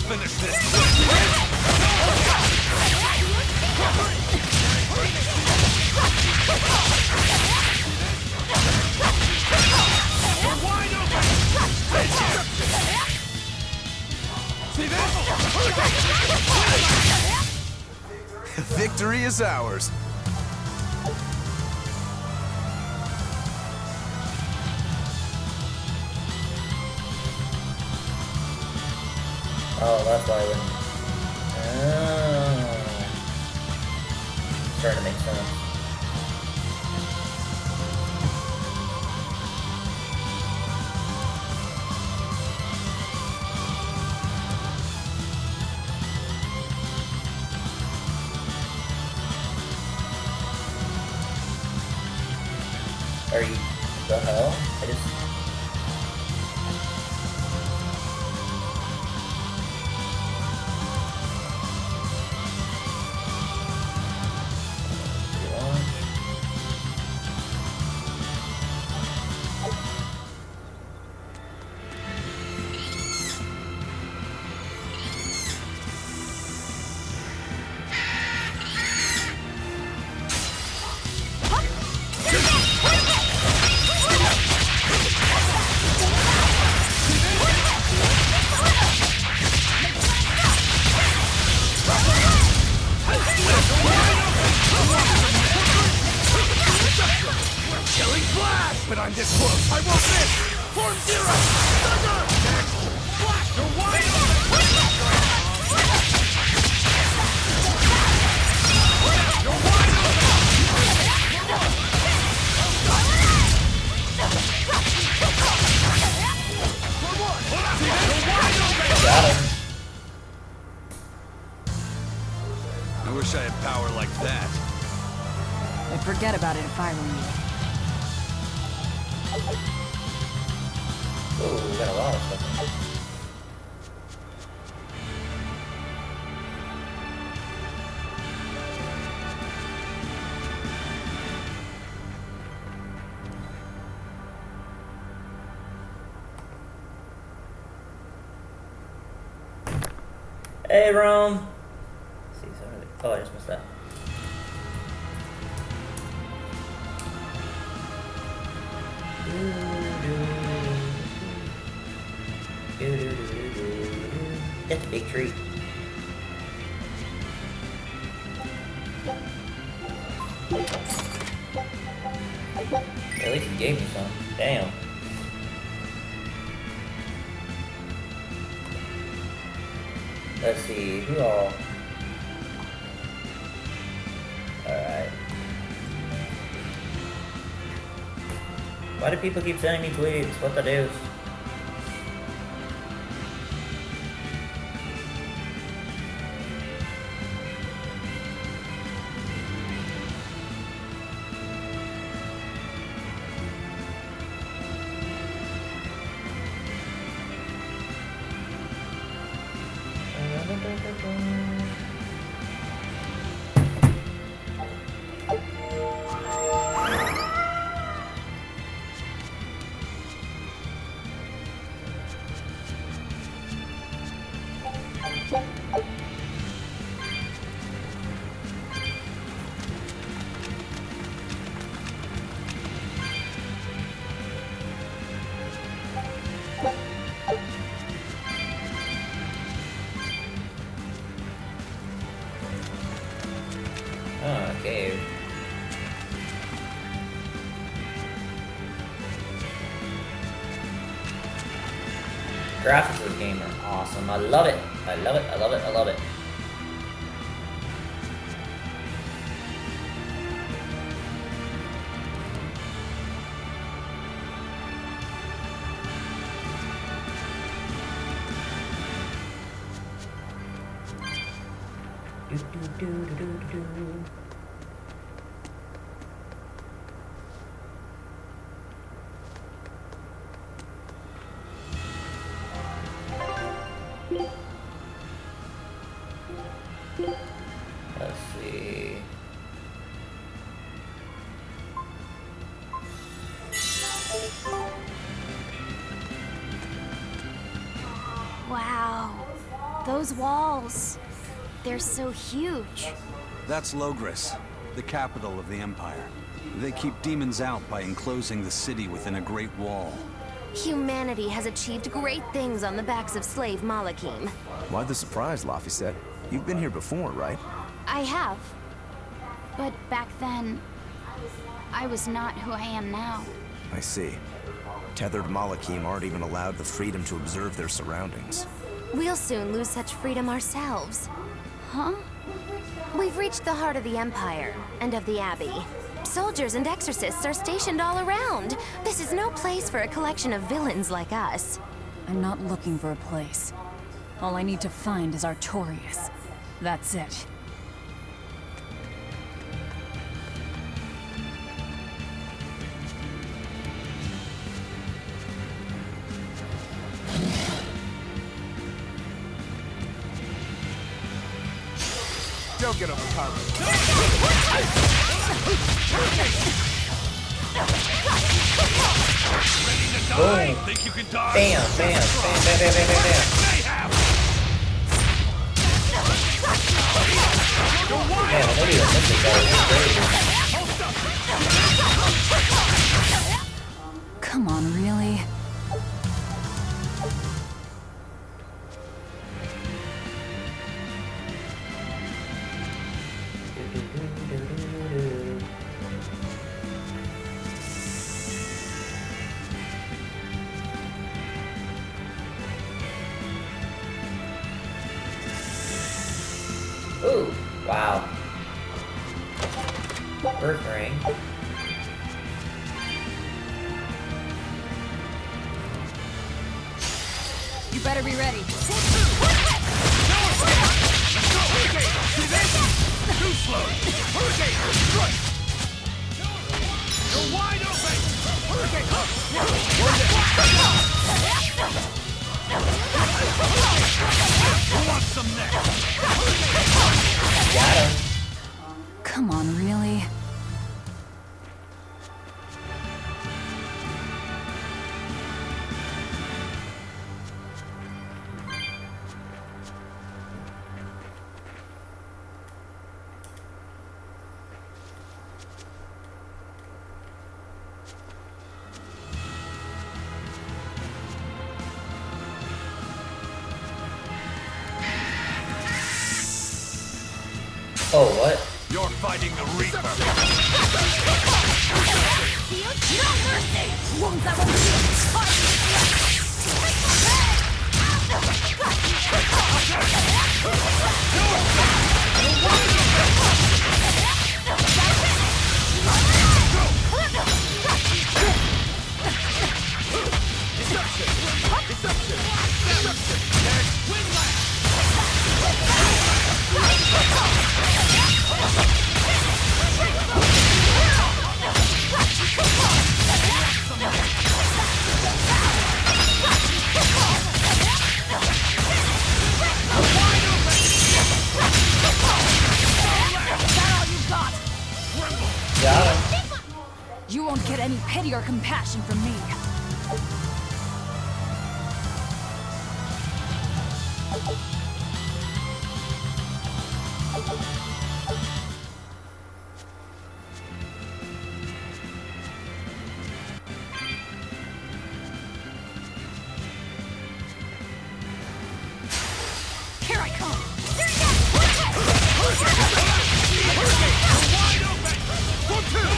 finish this. We're wide open. See this? Victory is ours. Oh, that's why I wouldn't. Oh. Starting to make sense. Are you... the hell? I just... But I'm this close. I won't miss. Form zero. Thunder. Flash. You're wide open. You're wide open. Got him. I wish I had power like that. I'd forget about it if I were you. Ooh, we got a lot of stuff. Hey, Rome. Let's see, oh, I just missed that. That's a big treat. At least he gave me some. Damn. Let's see, who all? Alright. Why do people keep sending me tweets? What the deuce? Cave. Graphics of this game are awesome. I love it. I love it. I love it. I love it. Let's see. Wow, Those walls, they're so huge. That's Logris, the capital of the Empire. They keep demons out by enclosing the city within a great wall. Humanity has achieved great things on the backs of slave Malakim. Why the surprise, Laphicet? You've been here before, right? I have. But back then, I was not who I am now. I see. Tethered Malakim aren't even allowed the freedom to observe their surroundings. We'll soon lose such freedom ourselves. Huh? We've reached the heart of the Empire, and of the Abbey. Soldiers and exorcists are stationed all around. This is no place for a collection of villains like us. I'm not looking for a place. All I need to find is Artorias. That's it. Don't get overpowered. Ready to die? Boom. Think you can dodge? Bam, bam, bam, bam, bam, bam, bam, bam. Mayhap! You're wild! Man, I don't even miss this guy. He's crazy. Come on, really? Ooh, wow. Earth ring. You better be ready. Too slow! Hurricane! Strike! You're wide open! Hurricane! Who wants some next? Got him. Come on, really? Oh, what? You're fighting the Reaper! Got him. You won't get any pity or compassion from me. Here I come! Wide open! For two!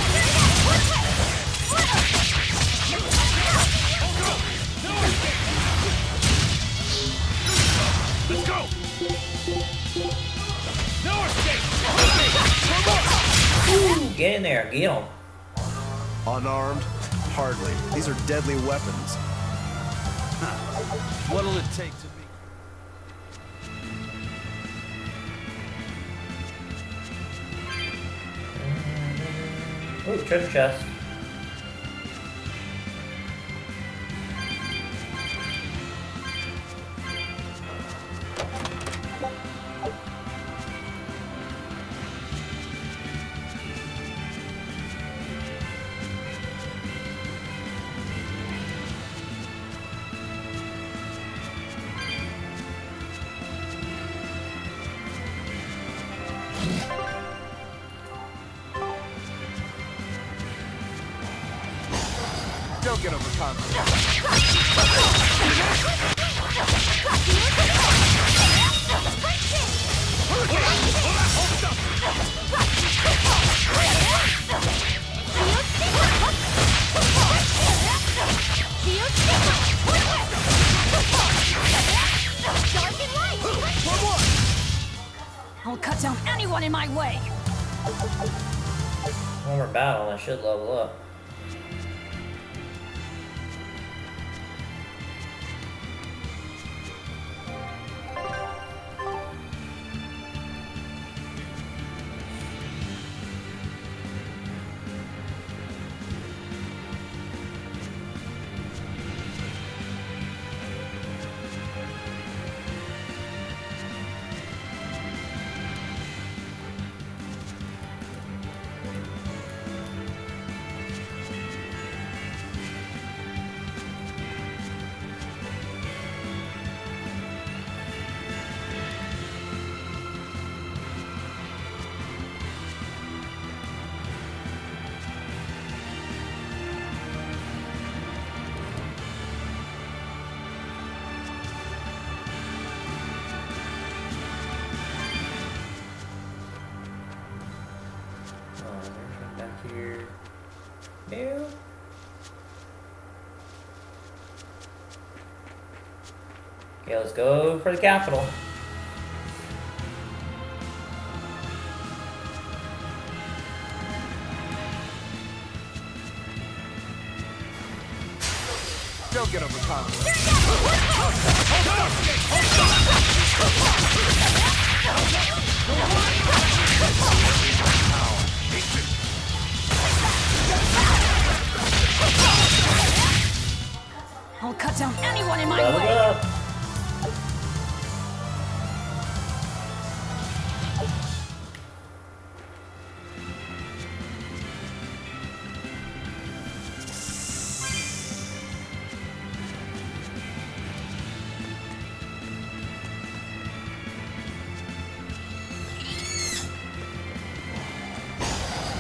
Let's go! No escape! Ooh, get in there, get him. Unarmed? Hardly. These are deadly weapons. What'll it take to be? Ooh, treasure chest. Don't get overconfident. I'll cut down anyone in my way! One more battle and I should level up. Back here. Ew. Okay, let's go for the capital. Don't get overconfident. I'll cut down anyone in my Level way! up.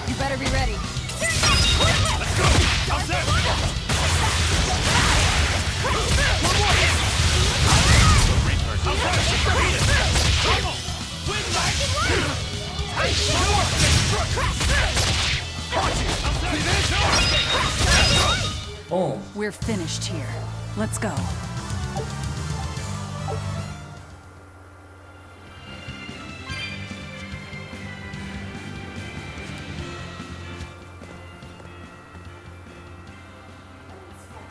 You better be ready. Boom. We're finished here. Let's go.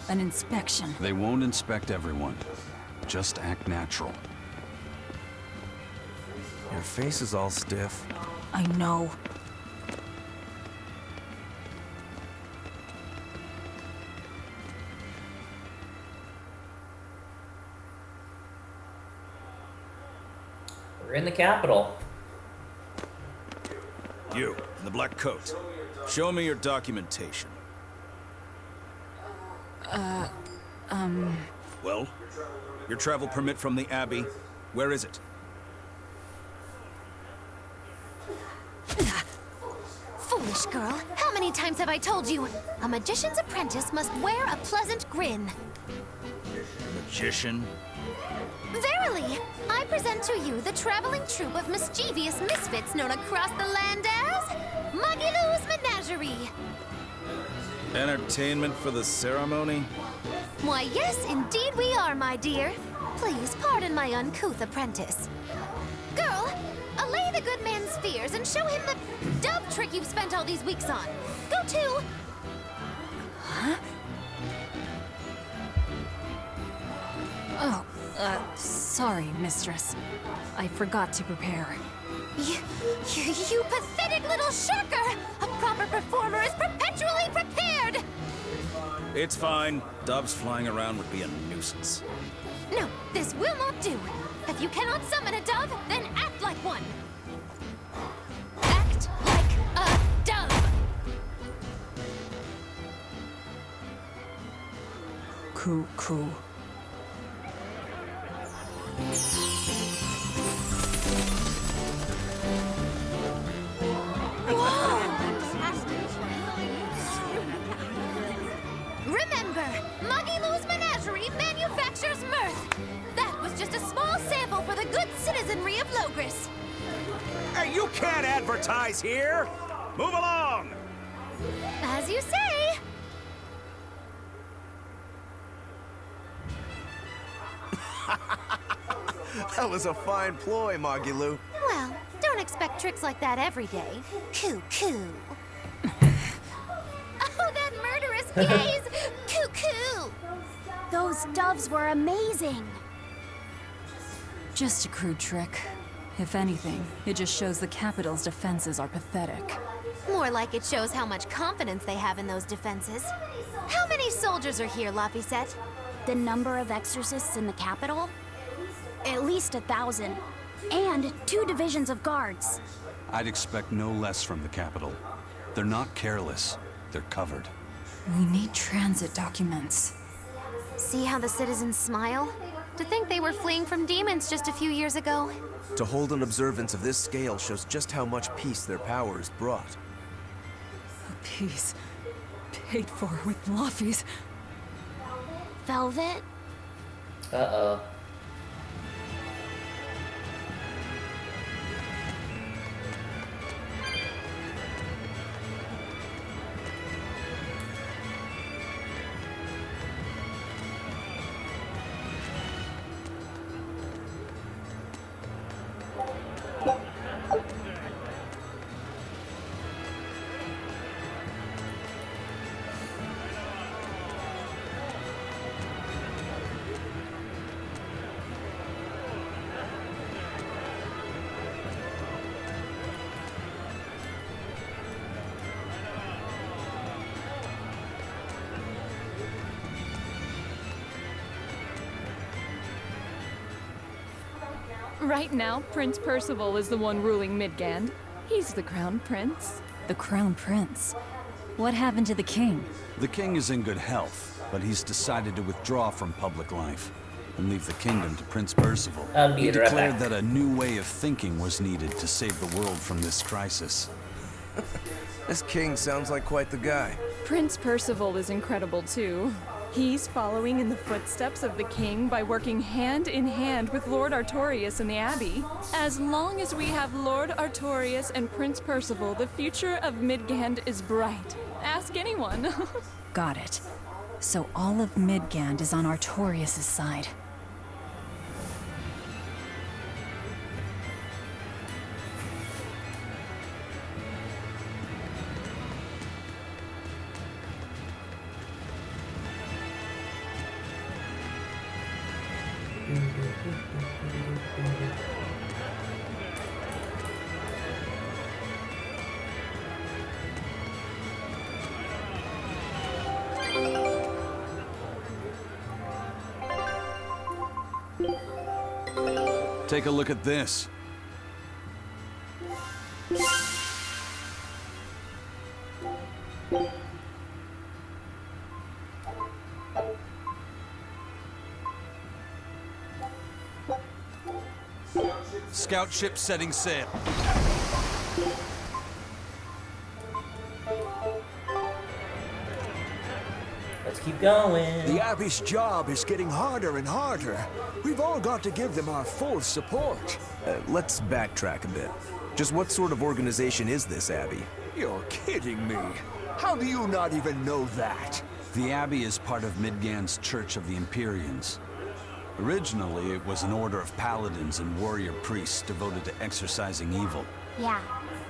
An inspection. They won't inspect everyone. Just act natural. Your face is all stiff. I know. We're in the capital. You, in the black coat. Show me your documentation. Well? Your travel permit from the Abbey, where is it? Foolish girl, how many times have I told you? A magician's apprentice must wear a pleasant grin. Magician? Verily, I present to you the traveling troupe of mischievous misfits known across the land as Magilou's Menagerie. Entertainment for the ceremony? Why, yes, indeed we are, my dear. Please pardon my uncouth apprentice. Girl, allay the good man's fears and show him the dove trick you've spent all these weeks on. Go to... Oh, sorry, mistress. I forgot to prepare. You pathetic little shirker! A proper performer is perpetually prepared! It's fine. Doves flying around would be a nuisance. No, this will not do. If you cannot summon a dove, then act like one. Act like a dove! Cool. Remember, citizenry of Logris. Hey, you can't advertise here! Move along! As you say. That was a fine ploy, Magilou. Well, don't expect tricks like that every day. Coo coo. Oh, that murderous gaze! Coo coo! Those doves were amazing. Just a crude trick. If anything, it just shows the capital's defenses are pathetic. More like it shows how much confidence they have in those defenses. How many soldiers are here, Laphicet? The number of exorcists in the capital? At least 1,000. And 2 divisions of guards. I'd expect no less from the capital. They're not careless. They're covered. We need transit documents. See how the citizens smile? To think they were fleeing from demons just a few years ago. To hold an observance of this scale shows just how much peace their power has brought. A piece paid for with Laffy's. Velvet? Uh-oh. Right now, Prince Percival is the one ruling Midgand. He's the crown prince. The crown prince. What happened to the king? The king is in good health, but he's decided to withdraw from public life and leave the kingdom to Prince Percival. I'll be He right declared back. that a new way of thinking was needed to save the world from this crisis. This king sounds like quite the guy. Prince Percival is incredible too. He's following in the footsteps of the king by working hand in hand with Lord Artorias and the Abbey. As long as we have Lord Artorias and Prince Percival, the future of Midgand is bright. Ask anyone. Got it. So all of Midgand is on Artorias' side. Take a look at this. Scout ship setting sail. Let's keep going. The Abbey's job is getting harder and harder. We've all got to give them our full support. Let's backtrack a bit. Just what sort of organization is this Abbey? You're kidding me. How do you not even know that? The Abbey is part of Midgand's Church of the Empyreans. Originally, it was an order of paladins and warrior priests devoted to exorcising evil. Yeah.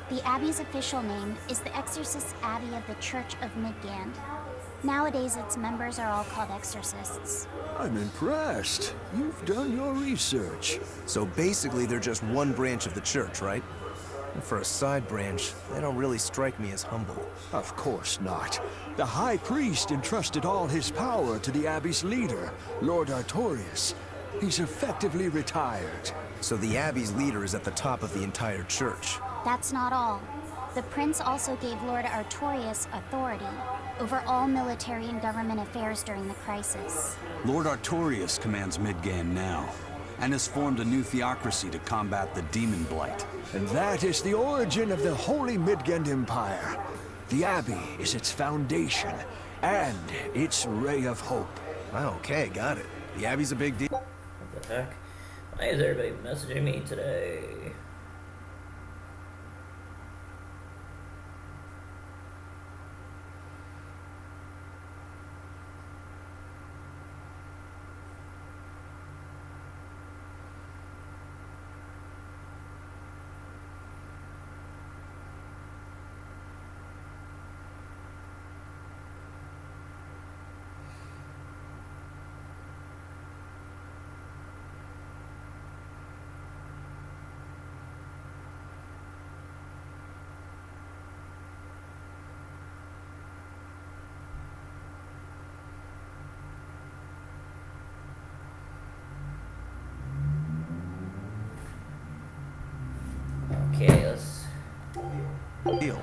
The Abbey's official name is the Exorcist Abbey of the Church of Midgand. Nowadays, its members are all called exorcists. I'm impressed. You've done your research. So basically, they're just one branch of the church, right? And for a side branch, they don't really strike me as humble. Of course not. The High Priest entrusted all his power to the Abbey's leader, Lord Artorias. He's effectively retired. So the Abbey's leader is at the top of the entire church. That's not all. The prince also gave Lord Artorias authority over all military and government affairs during the crisis. Lord Artorias commands Midgand now, and has formed a new theocracy to combat the demon blight. And that is the origin of the Holy Midgand Empire. The Abbey is its foundation, and its ray of hope. Okay, got it. The Abbey's a big deal. What the heck? Why is everybody messaging me today? Okay, let's... Deal.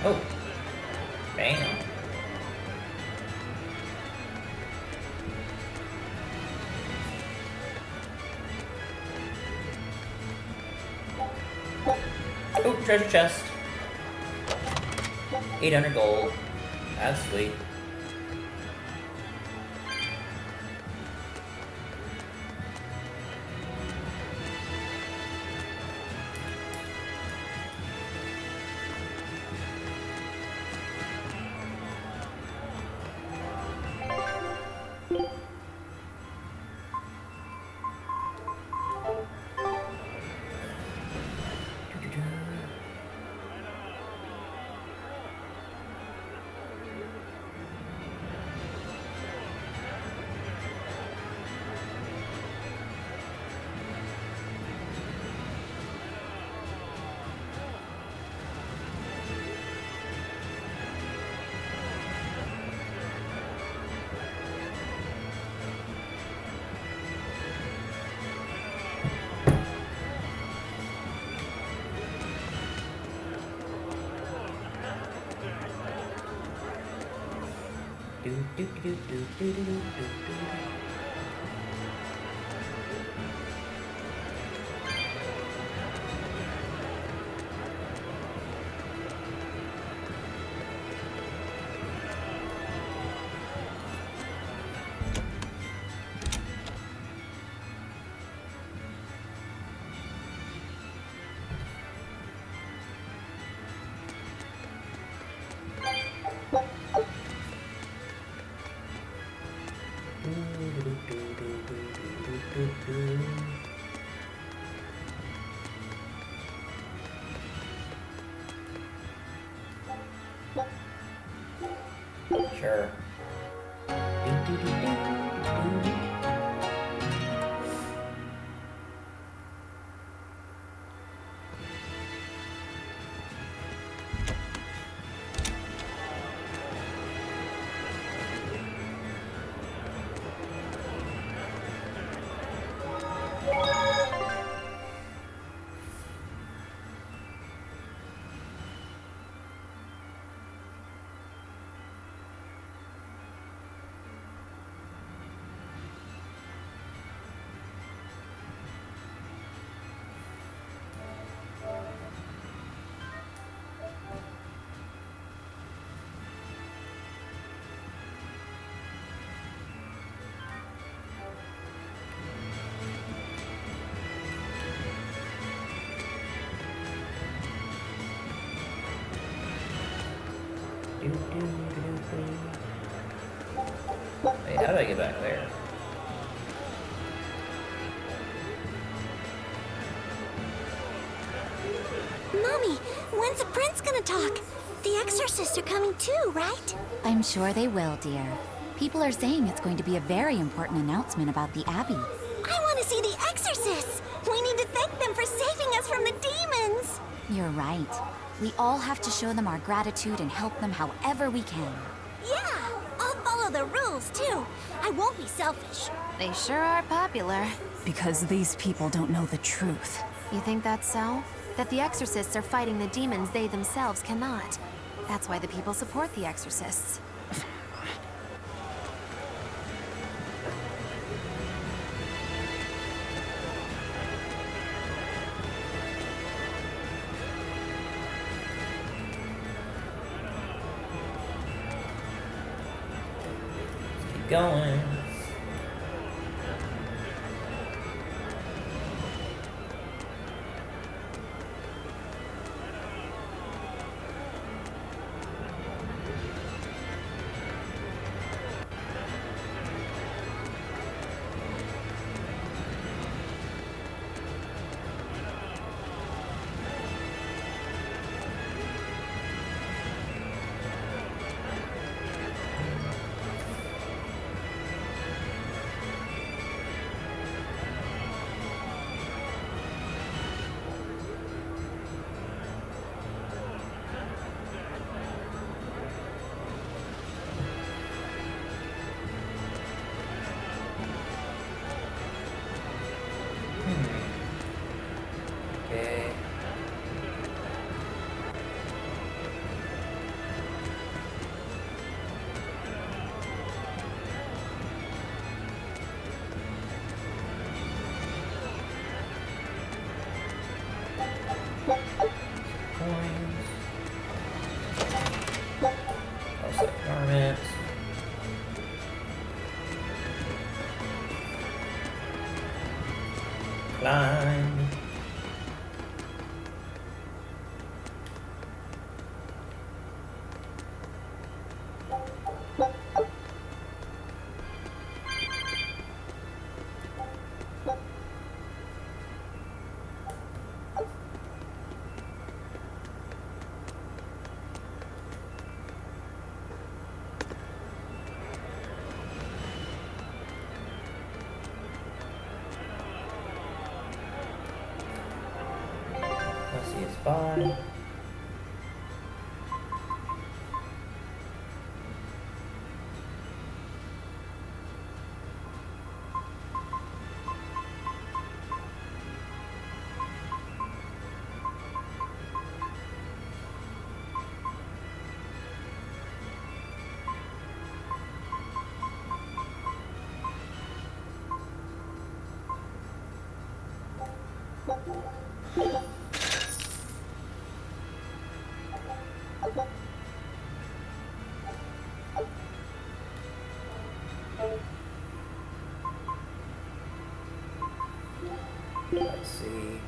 Oh! Bam! Oh, treasure chest. 800 gold. That's sweet. Sure. Wait, how do I get back there? Mommy, when's the prince gonna talk? The exorcists are coming too, right? I'm sure they will, dear. People are saying it's going to be a very important announcement about the Abbey. I want to see the exorcists! We need to thank them for saving us from the demons! You're right. We all have to show them our gratitude and help them however we can. Yeah! I'll follow the rules, too. I won't be selfish. They sure are popular. Because these people don't know the truth. You think that's so? That the exorcists are fighting the demons they themselves cannot. That's why the people support the exorcists. going. Okay. Coins. Also garments. Climb. Let's see his buy. Let's see.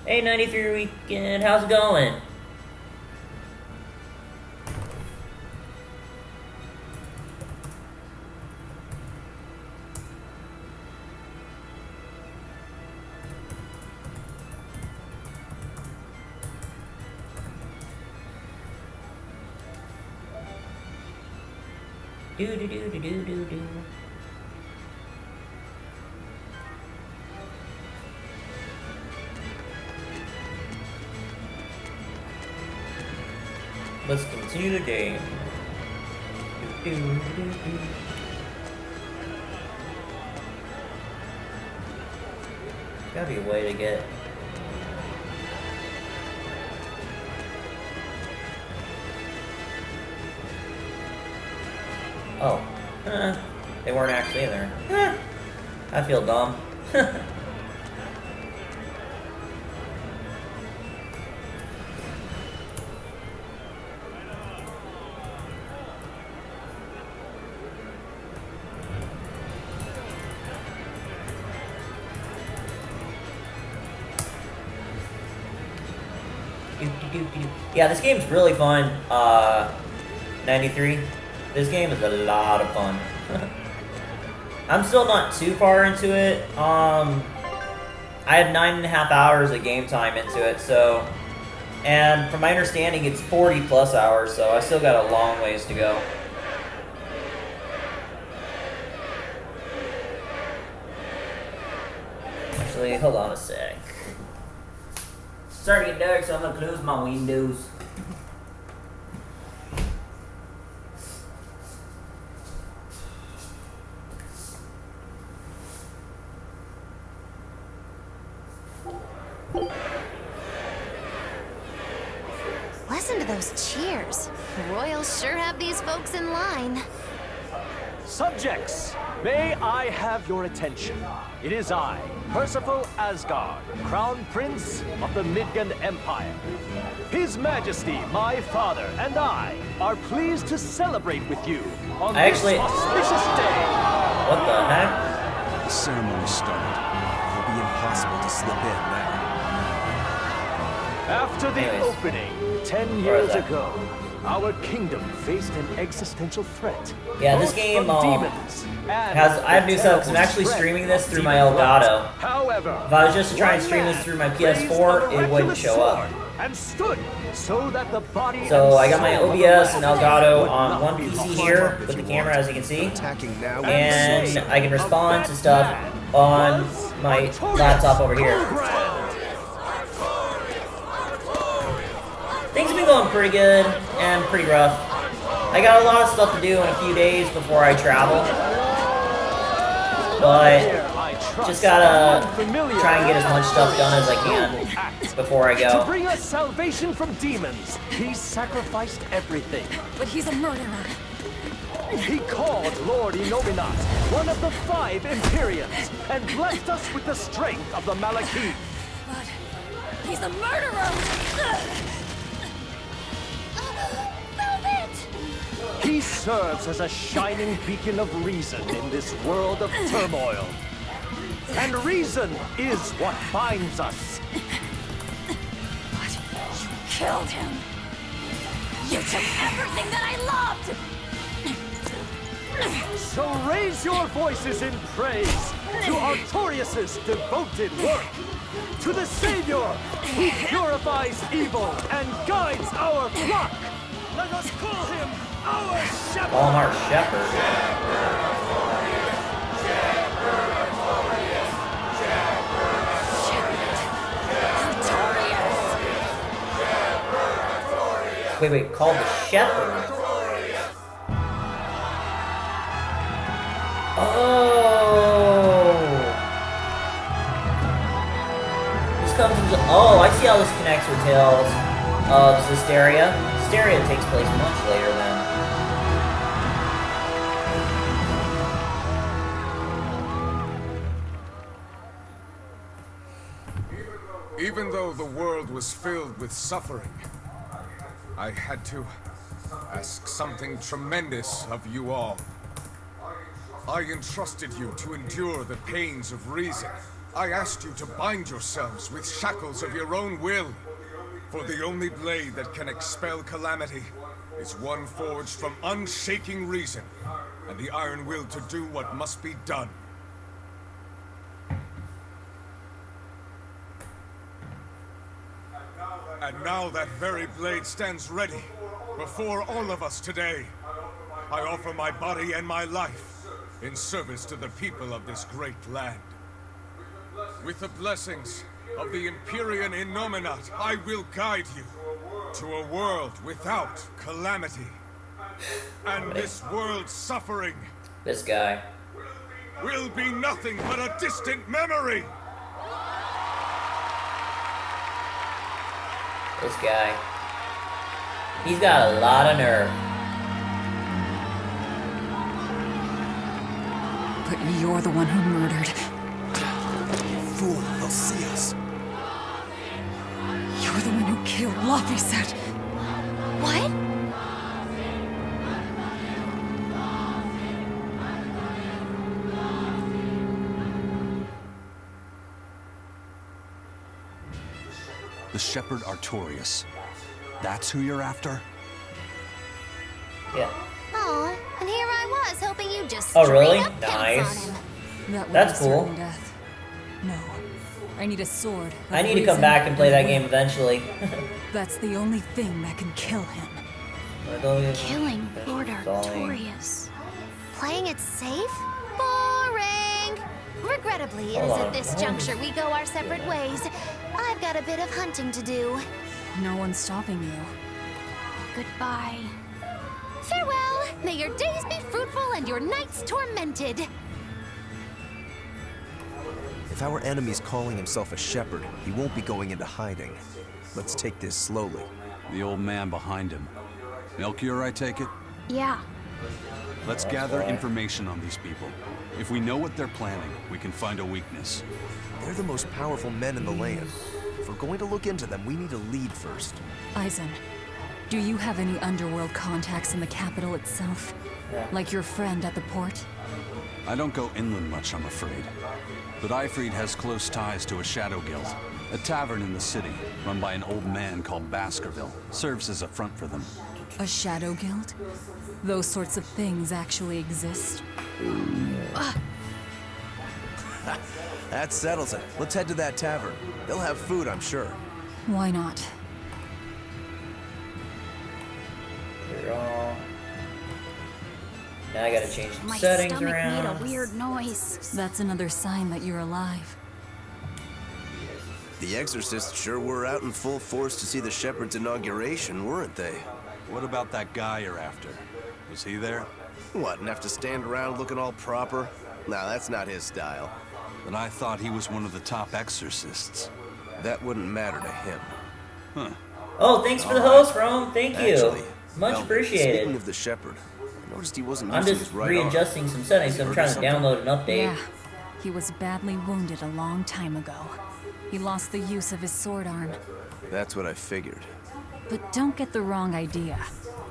Hey, 93 Weekend, how's it going? Do do do do do do do. Let's continue the game. Do, do, do, do. Gotta be a way to get. Oh, they weren't actually in there. I feel dumb. Yeah, this game's really fun. 93. This game is a lot of fun. I'm still not too far into it. I have 9.5 hours of game time into it, so, and from my understanding, it's 40 plus hours, so I still got a long ways to go. Actually, hold on a sec. It's starting to get dark, so I'm gonna close my windows. Listen to those cheers. The Royals sure have these folks in line. Subjects, may I have your attention? It is I, Percival Asgard, Crown Prince of the Midgard Empire. His Majesty, my father, and I are pleased to celebrate with you on this auspicious day. What the heck? The ceremony started. It'll be impossible to slip in now. After the opening, 10 years ago, our kingdom faced an existential threat. Yeah, this game has. I have new stuff because I'm actually streaming this through my Elgato. However, if I was just to try and stream this through my PS4, it wouldn't show up. And stood so that the body So I got my OBS and Elgato on one PC here with the camera, as you can see, and I can respond to stuff on my laptop over here. Things have been going pretty good and pretty rough. I got a lot of stuff to do in a few days before I travel, but just gotta try and get as much stuff done as I can before I go. To bring us salvation from demons, he sacrificed everything. But he's a murderer. He called Lord Inominat, one of the 5 Imperiums, and blessed us with the strength of the Malachim. But he's a murderer! He serves as a shining beacon of reason in this world of turmoil. And reason is what binds us. But you killed him. You took everything that I loved! So raise your voices in praise to Artorius' devoted work, to the Savior who purifies evil and guides our flock. Let us call him our shepherd. Call him our shepherd. Wait, called the shepherd? Oh! This comes into... Oh, I see how this connects with Tales of Beseria. Beseria takes place much later then. Even though the world was filled with suffering, I had to ask something tremendous of you all. I entrusted you to endure the pains of reason. I asked you to bind yourselves with shackles of your own will. For the only blade that can expel calamity is one forged from unshaking reason, and the iron will to do what must be done. And now that very blade stands ready before all of us today. I offer my body and my life in service to the people of this great land. With the blessings of the Empyrean Innominat, I will guide you to a world without calamity. And this world's suffering, This guy. will be nothing but a distant memory. This guy. He's got a lot of nerve. But you're the one who murdered. Fool, they'll see us. You're the one who killed Laphicet. What? The Shepherd Artorias. That's who you're after? Yeah. Oh, and here I was hoping you'd just Oh, straight really? up pounce Nice. on him. That would That's be cool. certain death. No. I need a sword. I of need to come reason back and play that will. game eventually. That's the only thing that can kill him. Killing Lord Artorias. Playing it safe? Boring! Regrettably, it is at this juncture we go our separate ways. I've got a bit of hunting to do. No one's stopping you. Goodbye. Farewell! May your days be fruitful and your nights tormented. If our enemy's calling himself a shepherd, he won't be going into hiding. Let's take this slowly. The old man behind him. Melchior, I take it? Yeah. Let's gather information on these people. If we know what they're planning, we can find a weakness. They're the most powerful men in the land. If we're going to look into them, we need a lead first. Eisen, do you have any underworld contacts in the capital itself? Like your friend at the port? I don't go inland much, I'm afraid. But Eifried has close ties to a shadow guild. A tavern in the city, run by an old man called Baskerville, serves as a front for them. A shadow guild? Those sorts of things actually exist? That settles it. Let's head to that tavern. They'll have food, I'm sure. Why not? Now I gotta change the My settings stomach around. made a weird noise. That's another sign that you're alive. The exorcists sure were out in full force to see the shepherd's inauguration, weren't they? What about that guy you're after? Was he there? What, and have to stand around looking all proper? Nah, that's not his style. Then I thought he was one of the top exorcists. That wouldn't matter to him. Huh. Oh, thanks for the host, Rome. Thank you. Actually, Much well, appreciated. Speaking of the shepherd, I noticed he wasn't I'm using just his right arm. readjusting some settings, so I'm trying to download an update. Yeah, he was badly wounded a long time ago. He lost the use of his sword arm. That's what I figured. But don't get the wrong idea.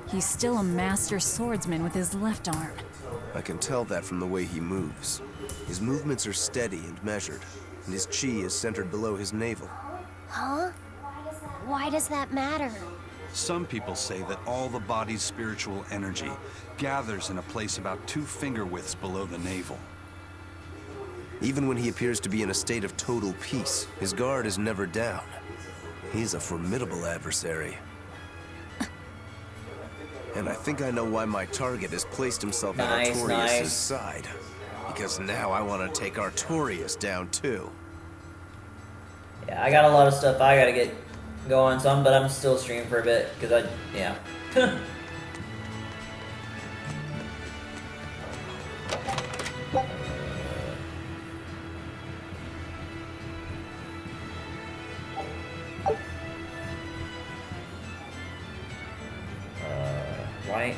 He's still a master swordsman with his left arm. I can tell that from the way he moves. His movements are steady and measured, and his chi is centered below his navel. Huh? Why does that matter? Some people say that all the body's spiritual energy gathers in a place about 2 finger widths below the navel. Even when he appears to be in a state of total peace, his guard is never down. He's a formidable adversary. And I think I know why my target has placed himself on Artorias' side. Because now I want to take Artorias down too. Yeah, I got a lot of stuff I gotta get going, but I'm still streaming for a bit, because yeah. Right.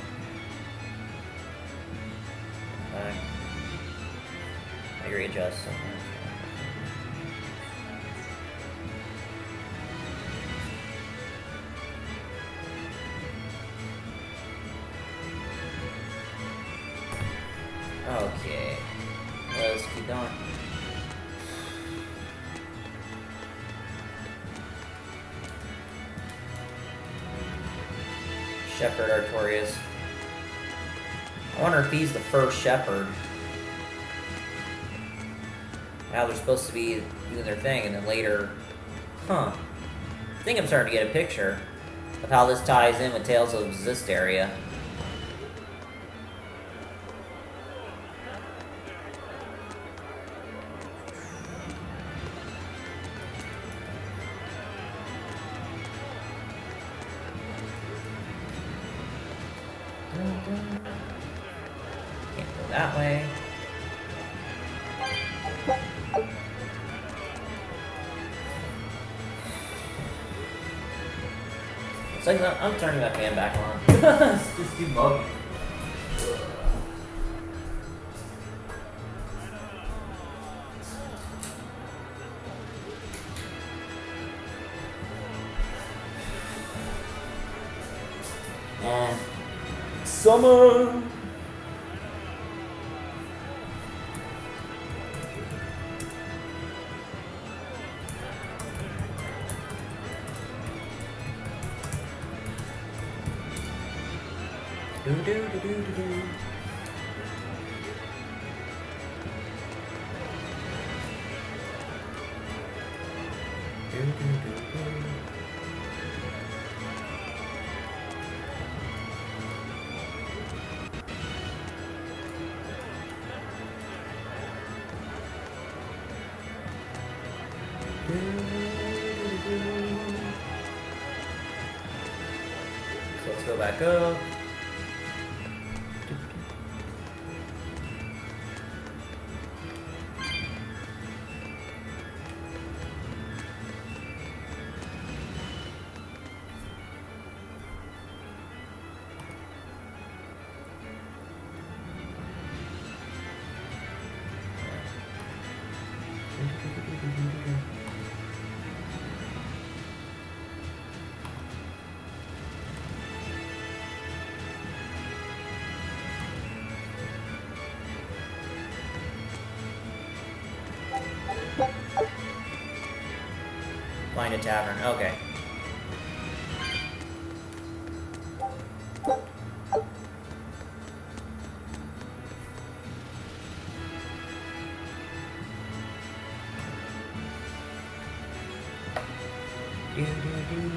I readjust something. Okay. Let's keep going. Shepherd Artorias. I wonder if he's the first shepherd. Now they're supposed to be doing their thing, and then later... Huh. I think I'm starting to get a picture of how this ties in with Tales of Beseria. Can't go that way. It's like I'm turning my fan back on. It's just too muggy. And summer. Do do do do do do. Do do do do. So let's go back up. Find a tavern. Okay. Do do do.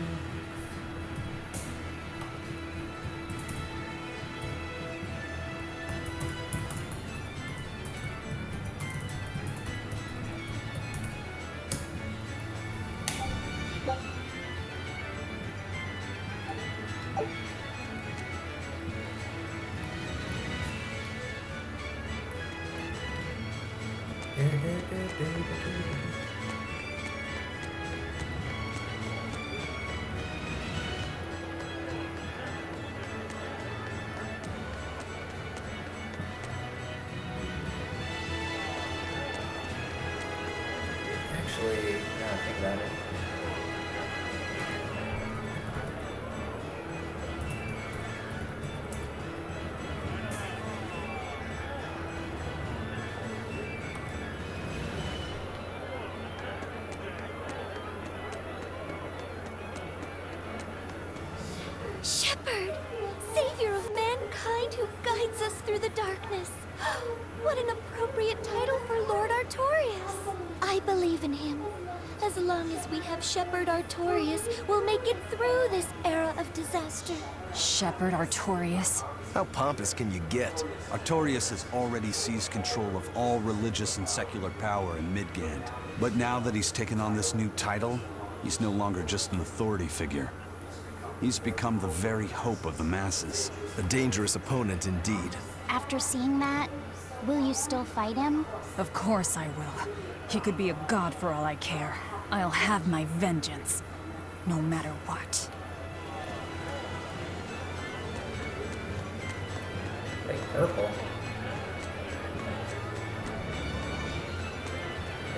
Actually, now I think about it. Shepherd! Savior of mankind who guides us through the darkness. What an appropriate title for Lord Artorias. I believe in him. As long as we have Shepherd Artorias, we'll make it through this era of disaster. Shepherd Artorias? How pompous can you get? Artorias has already seized control of all religious and secular power in Midgand. But now that he's taken on this new title, he's no longer just an authority figure. He's become the very hope of the masses. A dangerous opponent indeed. After seeing that, will you still fight him? Of course I will. He could be a god for all I care. I'll have my vengeance, no matter what. Wait, purple?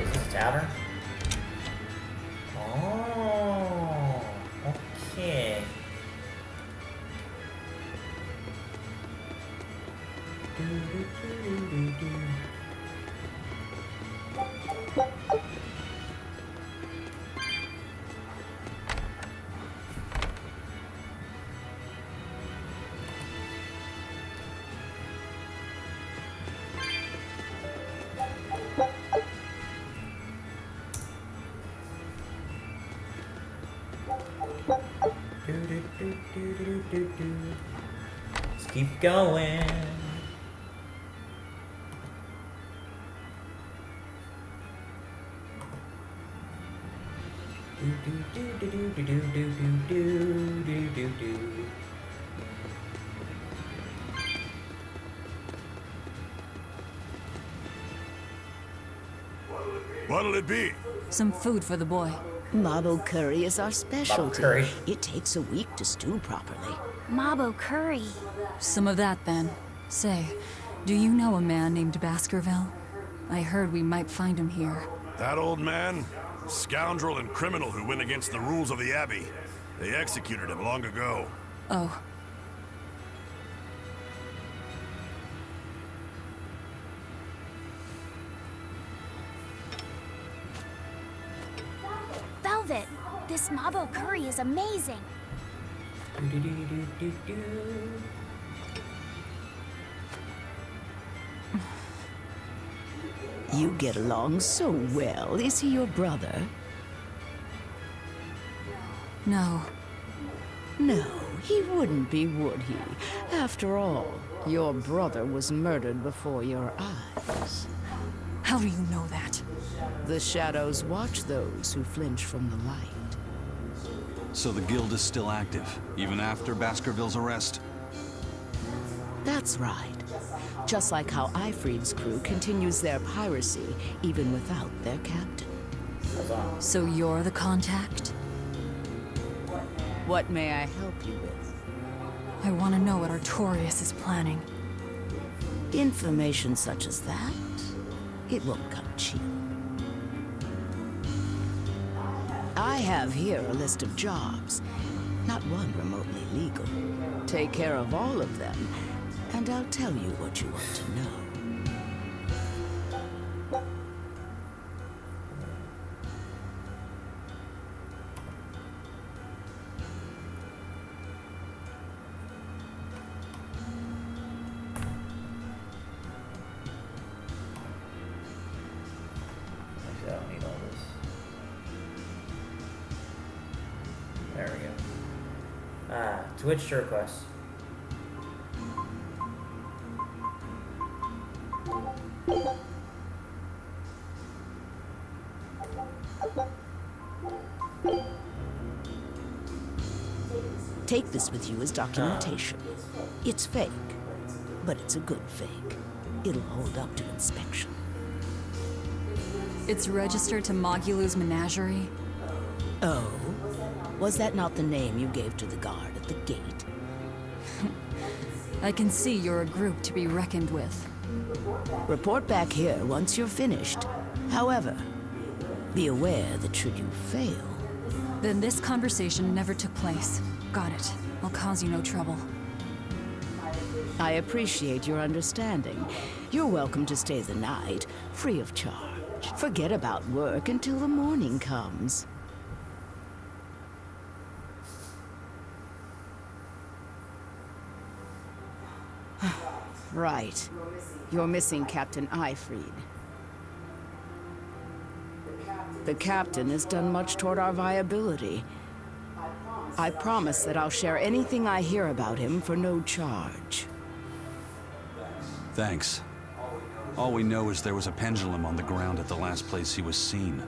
Is this a tavern? Oh, okay. Do, do, do, do, do. Let's keep going. What'll it be? Some food for the boy. Mabo curry is our specialty. curry. It takes a week to stew properly. Mabo curry. Some of that, then. Say, do you know a man named Baskerville? I heard we might find him here. That old man? Scoundrel and criminal who went against the rules of the Abbey. They executed him long ago. Oh. Velvet, this Mabo curry is amazing. You get along so well. Is he your brother? No. No, he wouldn't be, would he? After all, your brother was murdered before your eyes. How do you know that? The shadows watch those who flinch from the light. So the guild is still active, even after Baskerville's arrest? That's right. Just like how Ifrid's crew continues their piracy, even without their captain. So you're the contact? What may I help you with? I want to know what Artorias is planning. Information such as that, it won't come cheap. I have here a list of jobs, not one remotely legal. Take care of all of them, and I'll tell you what you want to know. I don't need all this. There we go. Twitch shirt quest. Take this with you as documentation. It's fake, but it's a good fake. It'll hold up to inspection. It's registered to Mogulu's menagerie? Oh? Was that not the name you gave to the guard at the gate? I can see you're a group to be reckoned with. Report back here once you're finished. However, be aware that should you fail... Then this conversation never took place. Got it. I'll cause you no trouble. I appreciate your understanding. You're welcome to stay the night, free of charge. Forget about work until the morning comes. Right. You're missing Captain Ifrid. The captain has done much toward our viability. I promise that I'll share anything I hear about him for no charge. Thanks. All we know is there was a pendulum on the ground at the last place he was seen.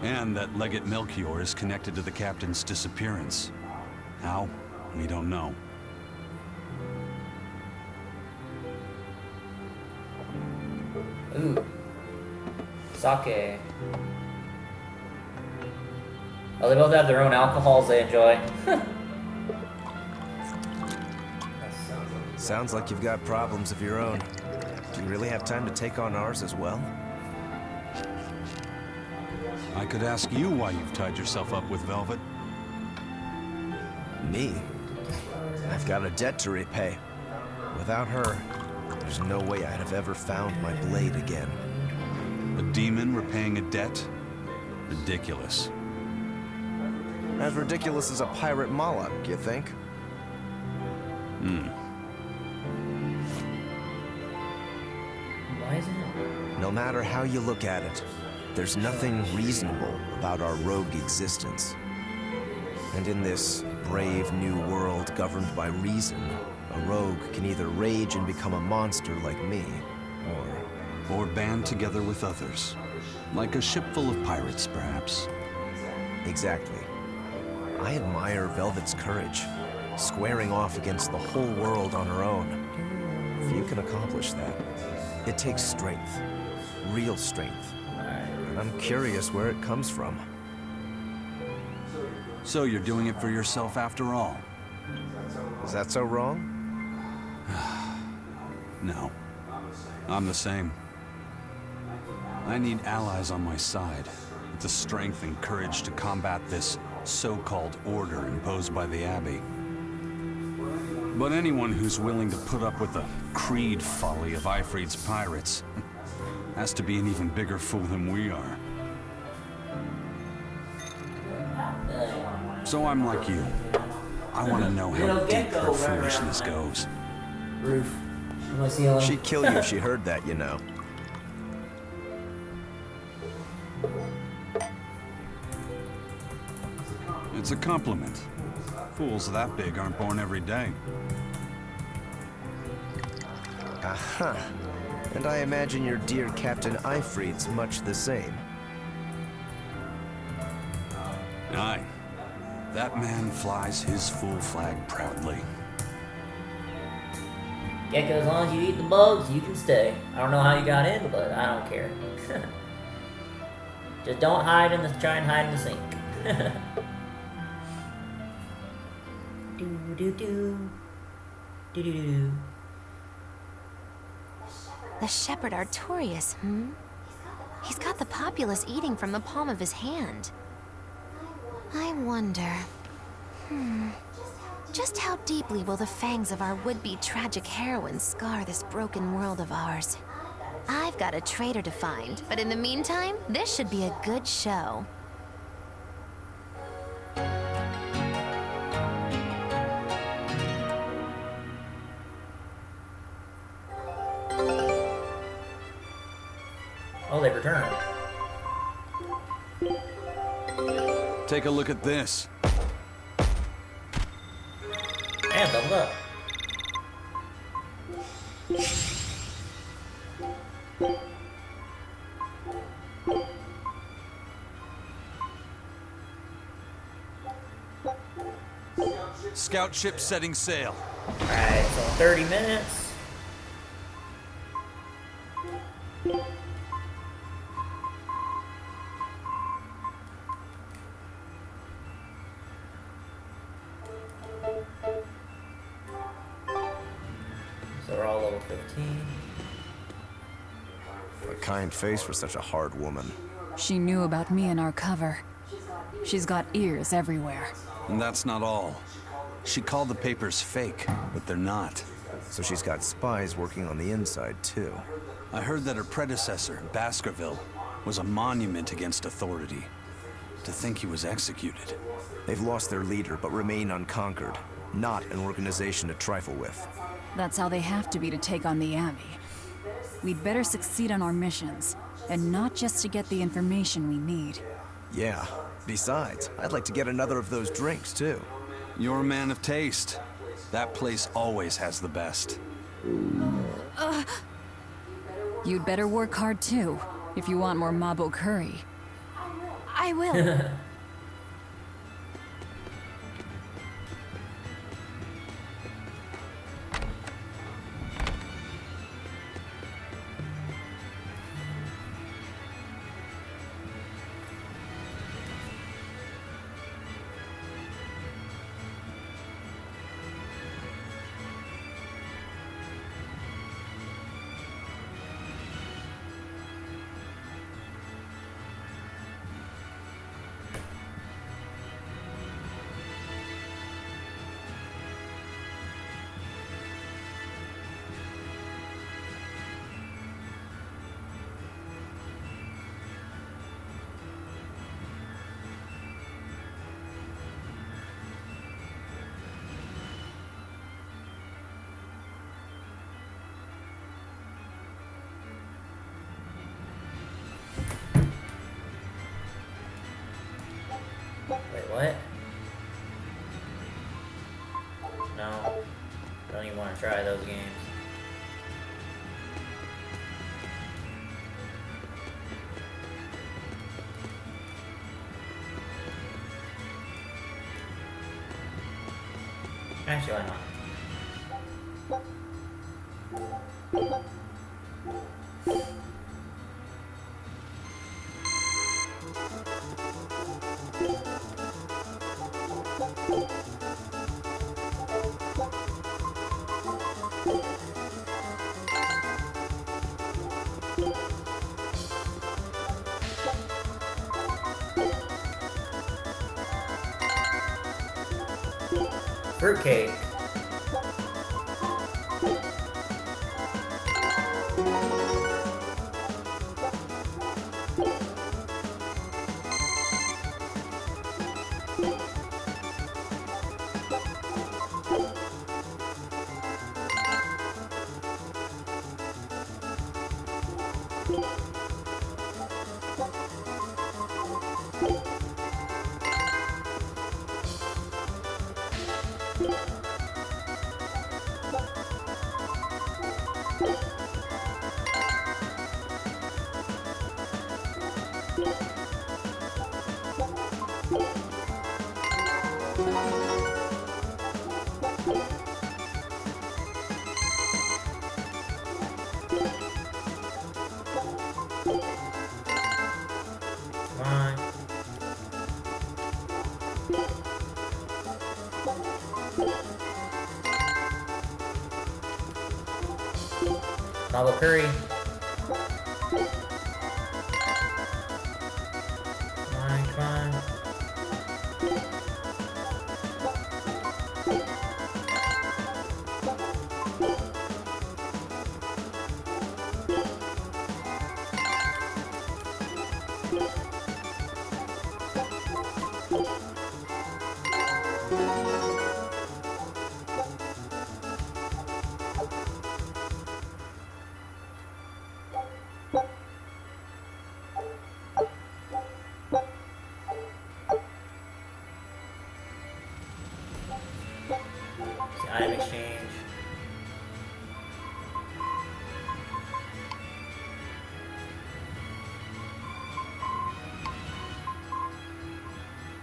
And that Legate Melchior is connected to the captain's disappearance. How? We don't know. Ooh. Sake. Oh, they both have their own alcohols they enjoy. Sounds like you've got problems of your own. Do you really have time to take on ours as well? I could ask you why you've tied yourself up with Velvet. Me? I've got a debt to repay. Without her, there's no way I'd have ever found my blade again. A demon repaying a debt? Ridiculous. As ridiculous as a pirate Moloch, you think? Why isn't it? No matter how you look at it, there's nothing reasonable about our rogue existence. And in this brave new world governed by reason, a rogue can either rage and become a monster like me, or band together with others. Like a ship full of pirates, perhaps. Exactly. I admire Velvet's courage, squaring off against the whole world on her own. If you can accomplish that, it takes strength. Real strength. And I'm curious where it comes from. So you're doing it for yourself after all? Is that so wrong? No. I'm the same. I need allies on my side, with the strength and courage to combat this so-called order imposed by the Abbey. But anyone who's willing to put up with the creed folly of Ifrit's pirates has to be an even bigger fool than we are. So I'm like you. I want to know how deep her foolishness goes. Roof. On my ceiling. She'd kill you if she heard that, you know. It's a compliment. Fools that big aren't born every day. Aha. And I imagine your dear Captain Ifrit's much the same. Aye. That man flies his full flag proudly. Gecko, as long as you eat the bugs, you can stay. I don't know how you got in, but I don't care. Just don't hide in the try and hide in the sink. do do do. Do do do do. The shepherd Artorias, He's got the populace eating from the palm of his hand. I wonder... Just how deeply will the fangs of our would-be tragic heroine scar this broken world of ours? I've got a traitor to find, but in the meantime, this should be a good show. Oh, they returned. Take a look at this. And thumbs up. Scout ship setting sail. Alright, so 30 minutes. So we're all level 15. A kind face for such a hard woman. She knew about me and our cover. She's got ears everywhere. And that's not all. She called the papers fake, but they're not. So she's got spies working on the inside, too. I heard that her predecessor, Baskerville, was a monument against authority. To think he was executed. They've lost their leader, but remain unconquered. Not an organization to trifle with. That's how they have to be to take on the Abbey. We'd better succeed on our missions, and not just to get the information we need. Yeah. Besides, I'd like to get another of those drinks, too. You're a man of taste. That place always has the best. You'd better work hard too, if you want more Mabo curry. I will. No. Don't even want to try those games. Actually, why not? Fruitcake. Marble curry. Come on. Item exchange.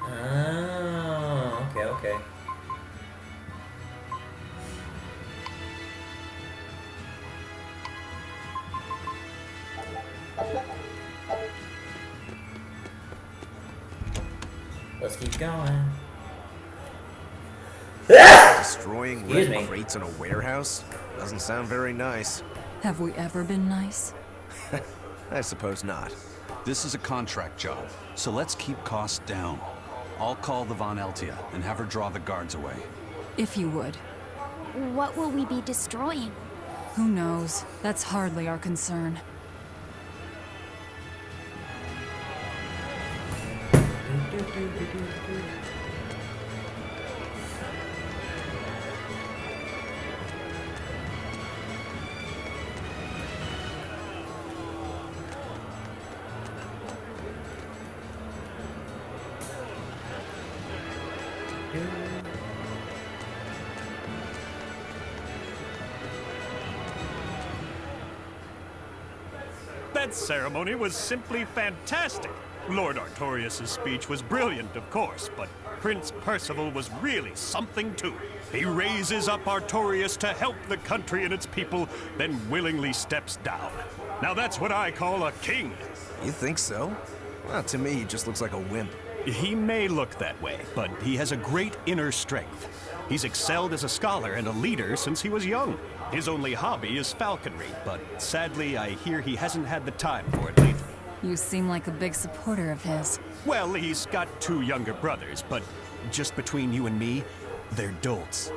Oh, okay. Let's keep going. Destroying red crates in a warehouse? Doesn't sound very nice. Have we ever been nice? I suppose not. This is a contract job, so let's keep costs down. I'll call the Von Eltia and have her draw the guards away. If you would. What will we be destroying? Who knows? That's hardly our concern. That ceremony was simply fantastic. Lord Artorias' speech was brilliant, of course, but Prince Percival was really something too. He raises up Artorias to help the country and its people, then willingly steps down. Now that's what I call a king. You think so? Well, to me, he just looks like a wimp. He may look that way, but he has a great inner strength. He's excelled as a scholar and a leader since he was young. His only hobby is falconry, but sadly I hear he hasn't had the time for it lately. You seem like a big supporter of his. Well, he's got 2 younger brothers, but just between you and me, they're dolts.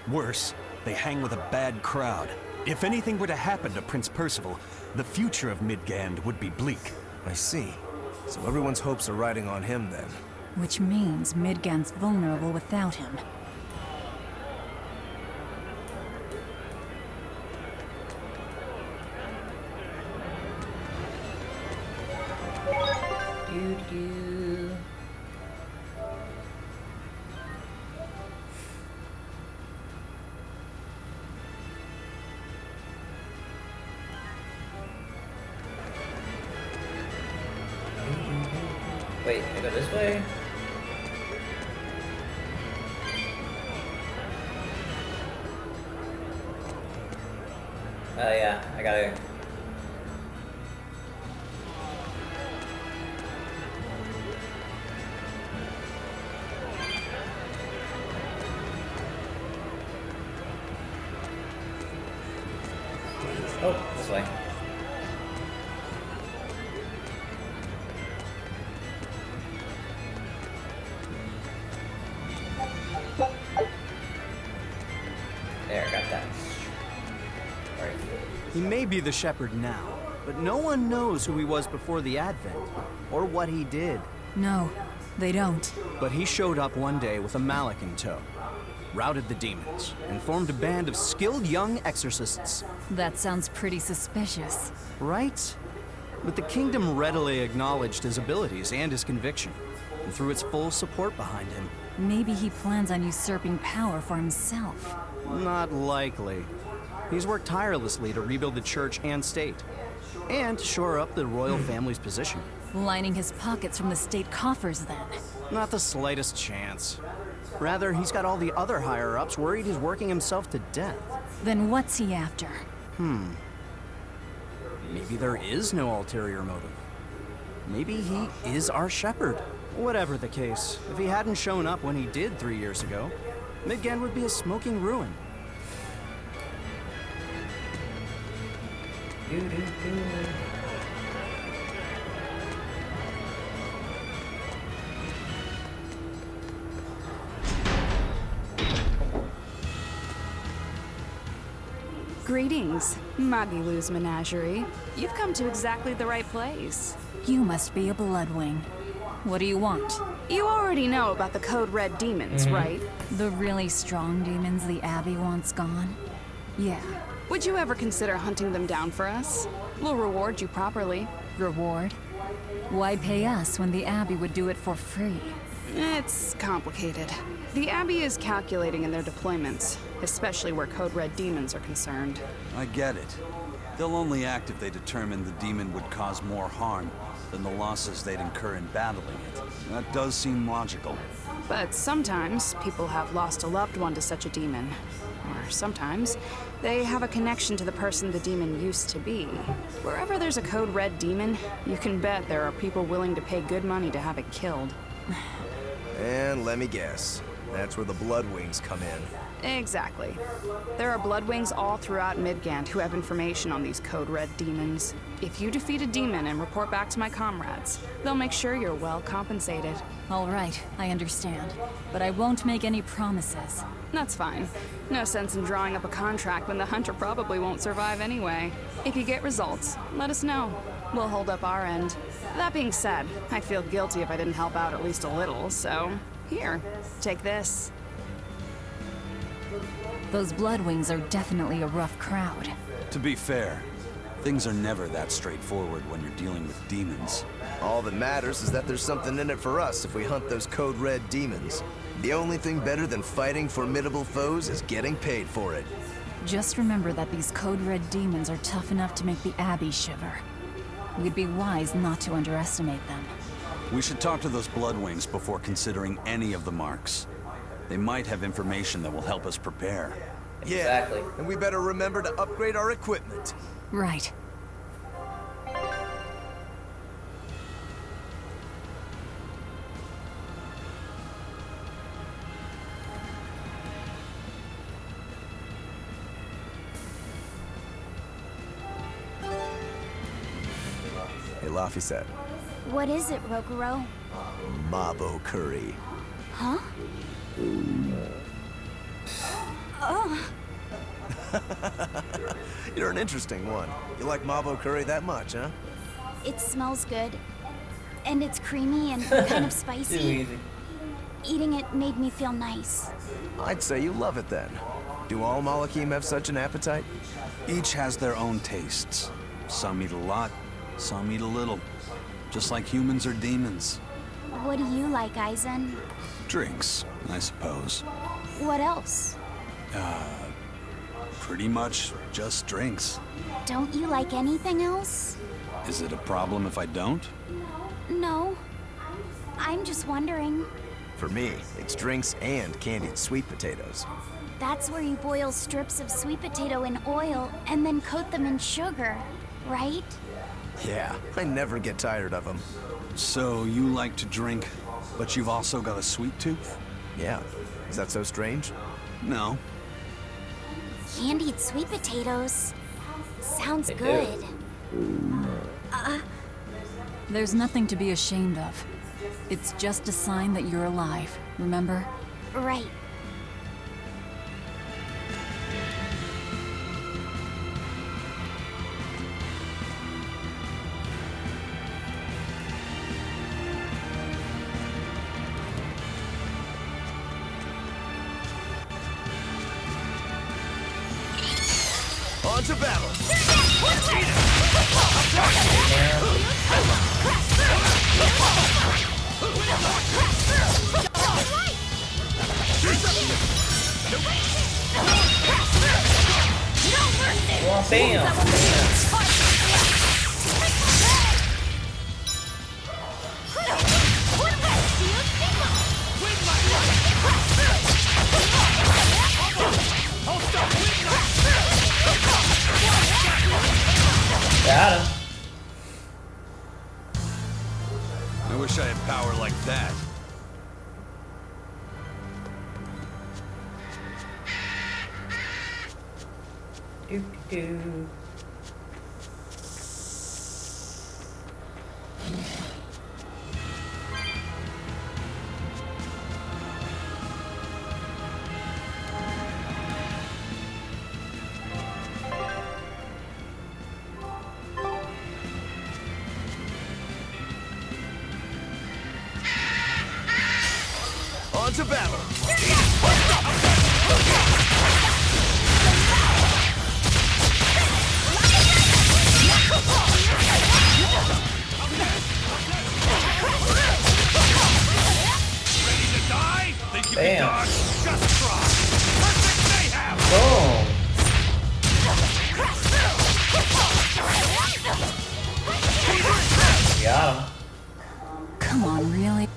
Worse, they hang with a bad crowd. If anything were to happen to Prince Percival, the future of Midgand would be bleak. I see. So everyone's hopes are riding on him then. Which means Midgand's vulnerable without him. Wait, I go this way? Oh yeah, I gotta... Oh, this way. There, got that. Alright. He may be the shepherd now, but no one knows who he was before the Advent, or what he did. No, they don't. But he showed up one day with a mallet in tow, routed the demons, and formed a band of skilled young exorcists. That sounds pretty suspicious. Right? But the kingdom readily acknowledged his abilities and his conviction, and threw its full support behind him. Maybe he plans on usurping power for himself. Not likely. He's worked tirelessly to rebuild the church and state, and shore up the royal family's position. Lining his pockets from the state coffers, then. Not the slightest chance. Rather, he's got all the other higher-ups worried he's working himself to death. Then what's he after? Maybe there is no ulterior motive. Maybe he is our shepherd. Whatever the case, if he hadn't shown up when he did 3 years ago, Midgand would be a smoking ruin. Greetings, Magilou's menagerie. You've come to exactly the right place. You must be a Bloodwing. What do you want? You already know about the Code Red demons, right? The really strong demons the Abbey wants gone? Yeah. Would you ever consider hunting them down for us? We'll reward you properly. Reward? Why pay us when the Abbey would do it for free? It's complicated. The Abbey is calculating in their deployments, especially where Code Red demons are concerned. I get it. They'll only act if they determine the demon would cause more harm than the losses they'd incur in battling it. That does seem logical. But sometimes people have lost a loved one to such a demon. Or sometimes they have a connection to the person the demon used to be. Wherever there's a Code Red demon, you can bet there are people willing to pay good money to have it killed. And let me guess, that's where the Bloodwings come in. Exactly. There are Bloodwings all throughout Midgand who have information on these Code Red demons. If you defeat a demon and report back to my comrades, they'll make sure you're well compensated. All right, I understand. But I won't make any promises. That's fine. No sense in drawing up a contract when the hunter probably won't survive anyway. If you get results, let us know. We'll hold up our end. That being said, I'd feel guilty if I didn't help out at least a little, so here, take this. Those Bloodwings are definitely a rough crowd. To be fair, things are never that straightforward when you're dealing with demons. All that matters is that there's something in it for us if we hunt those Code Red demons. The only thing better than fighting formidable foes is getting paid for it. Just remember that these Code Red demons are tough enough to make the Abbey shiver. We'd be wise not to underestimate them. We should talk to those Bloodwings before considering any of the marks. They might have information that will help us prepare. Exactly. Yeah, and we better remember to upgrade our equipment. Right. Hey, Laphicet. What is it, Rokuro? Mabo curry. Huh? Oh. You're an interesting one. You like Mabo curry that much, huh? It smells good. And it's creamy and kind of spicy. Too easy. Eating it made me feel nice. I'd say you love it then. Do all Malakim have such an appetite? Each has their own tastes. Some eat a lot, some eat a little. Just like humans or demons. What do you like, Aizen? Drinks, I suppose. What else? Pretty much just drinks. Don't you like anything else? Is it a problem if I don't? No. I'm just wondering. For me, it's drinks and candied sweet potatoes. That's where you boil strips of sweet potato in oil and then coat them in sugar, right? Yeah, I never get tired of them. So you like to drink, but you've also got a sweet tooth? Yeah. Is that so strange? No. Candied sweet potatoes. Sounds good. There's nothing to be ashamed of. It's just a sign that you're alive, remember? Right. On to battle! Well, bam! Got him. I wish I had power like that. Do. On to battle! Ready to die? Think you Bam. can dodge? Just try! Perfect mayhem! Boom. Got him. Come on, really?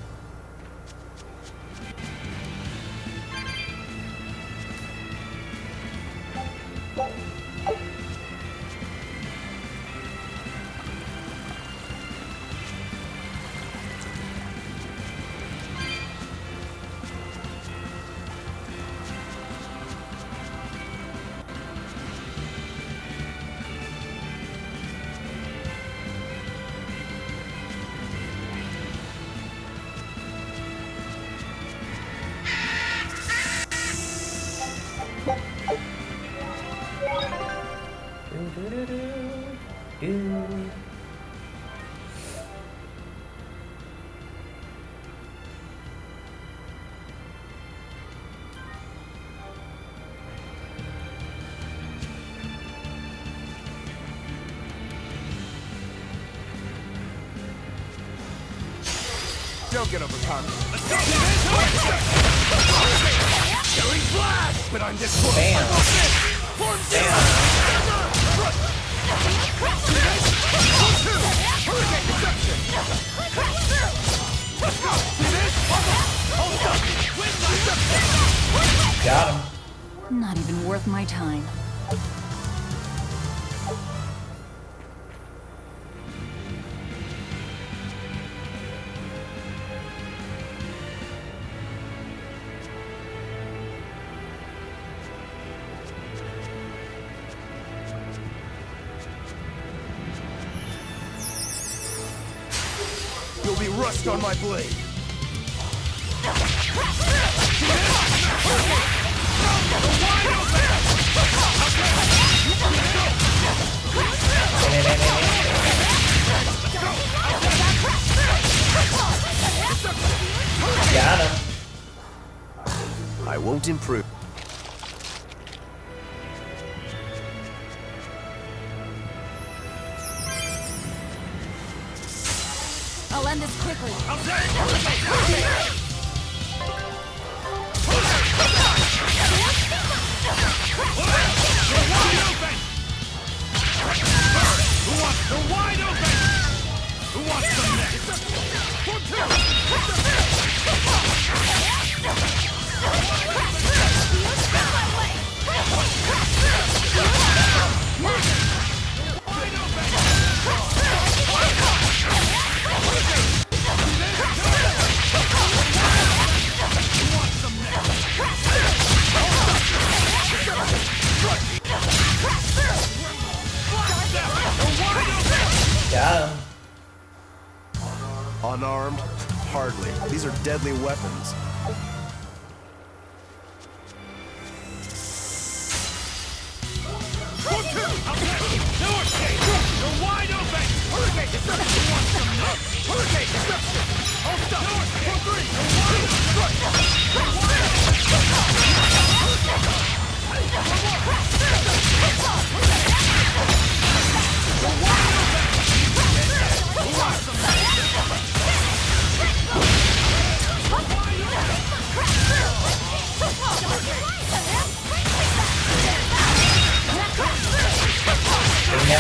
Do. Don't get overconfident. Let's go! Killing flash! But I'm just Bam. Form Got him. Not even worth my time. You'll be rust on my blade. Got him. I won't improve. I'll end this quickly. They're wide open! Who wants them next? Unarmed? Hardly. These are deadly weapons. You're wide open! Hurricane destruction! You want some nuts? Hurricane destruction! All stop! North, 4-3! You're wide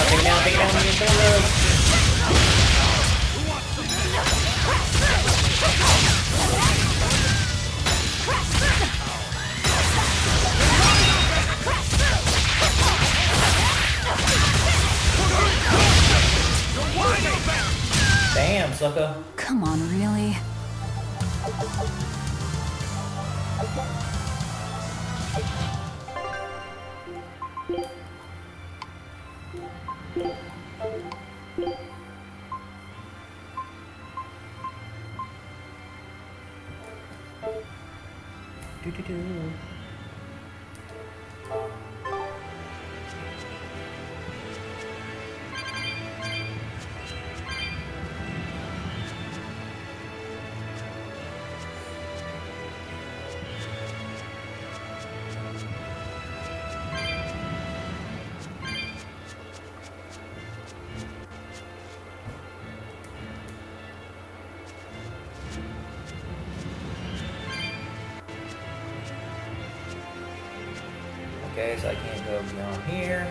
Take it down, take it down, take it down. Damn, sucker. Come on, really? Okay, so I can't go beyond here.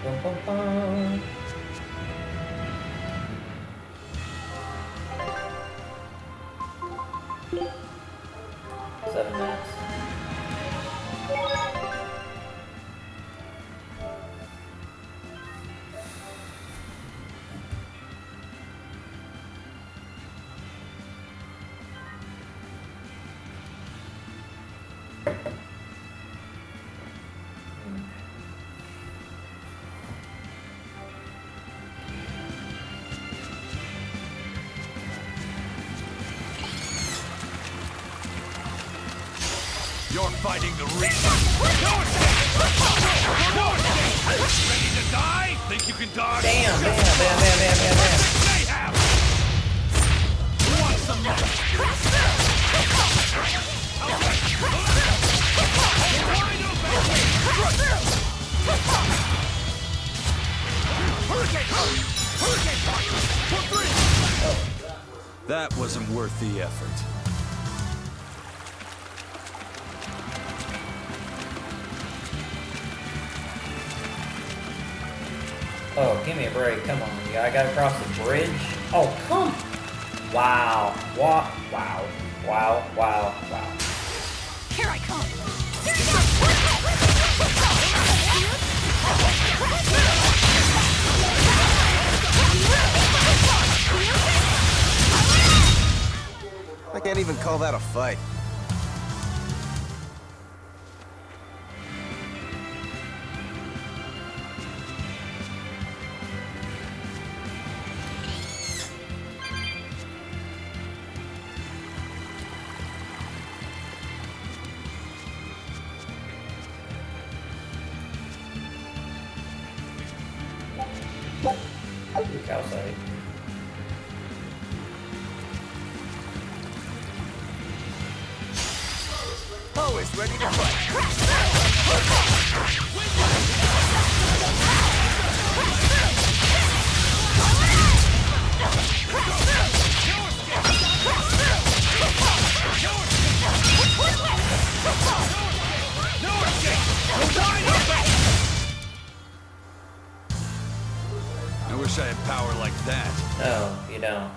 Bum, bum, bum. Seven minutes. You're fighting the reason. No escape! No escape! Ready to die? Think you can dodge? Bam, bam, bam, bam, bam, bam, bam. They have! Who wants some nuts? That wasn't worth the effort. Oh, give me a break. Come on. I gotta cross the bridge. Oh, come. Wow. Wow. Wow. Wow. Wow. Wow. Here I come! I can't even call that a fight. Look outside. Always ready to fight. I wish I had power like that. No, you don't.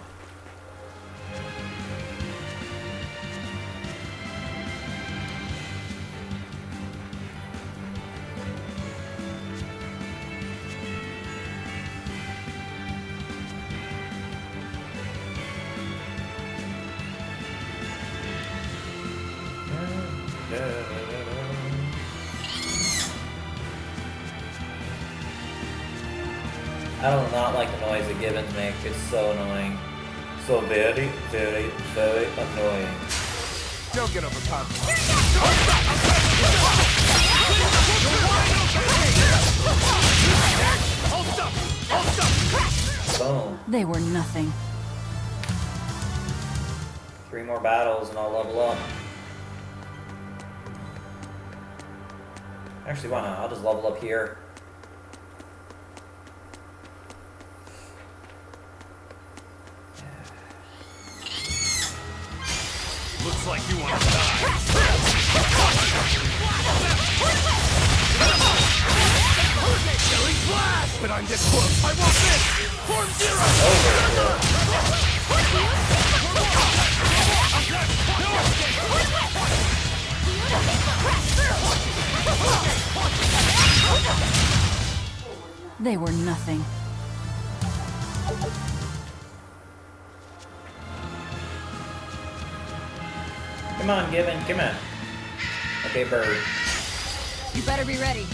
I do not like the noise that Gibbons makes. It's so annoying. So very, very, very annoying. Don't get overconfident. Boom. They were nothing. 3 more battles and I'll level up. Actually, why not? I'll just level up here. Looks like you want to die. Killing flash! But I'm this close. I want this! Form zero! They were nothing. Come on, Gibbon, come on. Okay, bird. You better be ready.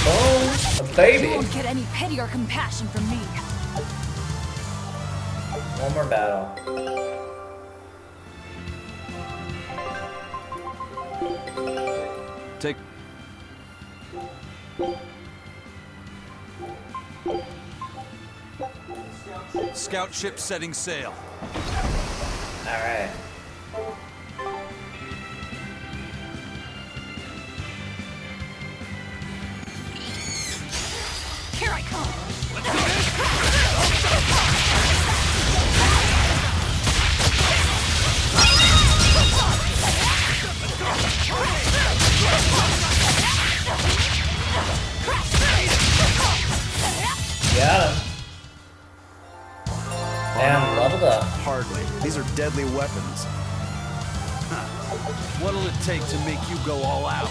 Oh, a baby. You won't get any pity or compassion from me. One more battle. Take... Scout ship setting sail. Alright. Here I come. Got him. Damn, leveled up. Hardly. These are deadly weapons. What'll it take to make you go all out?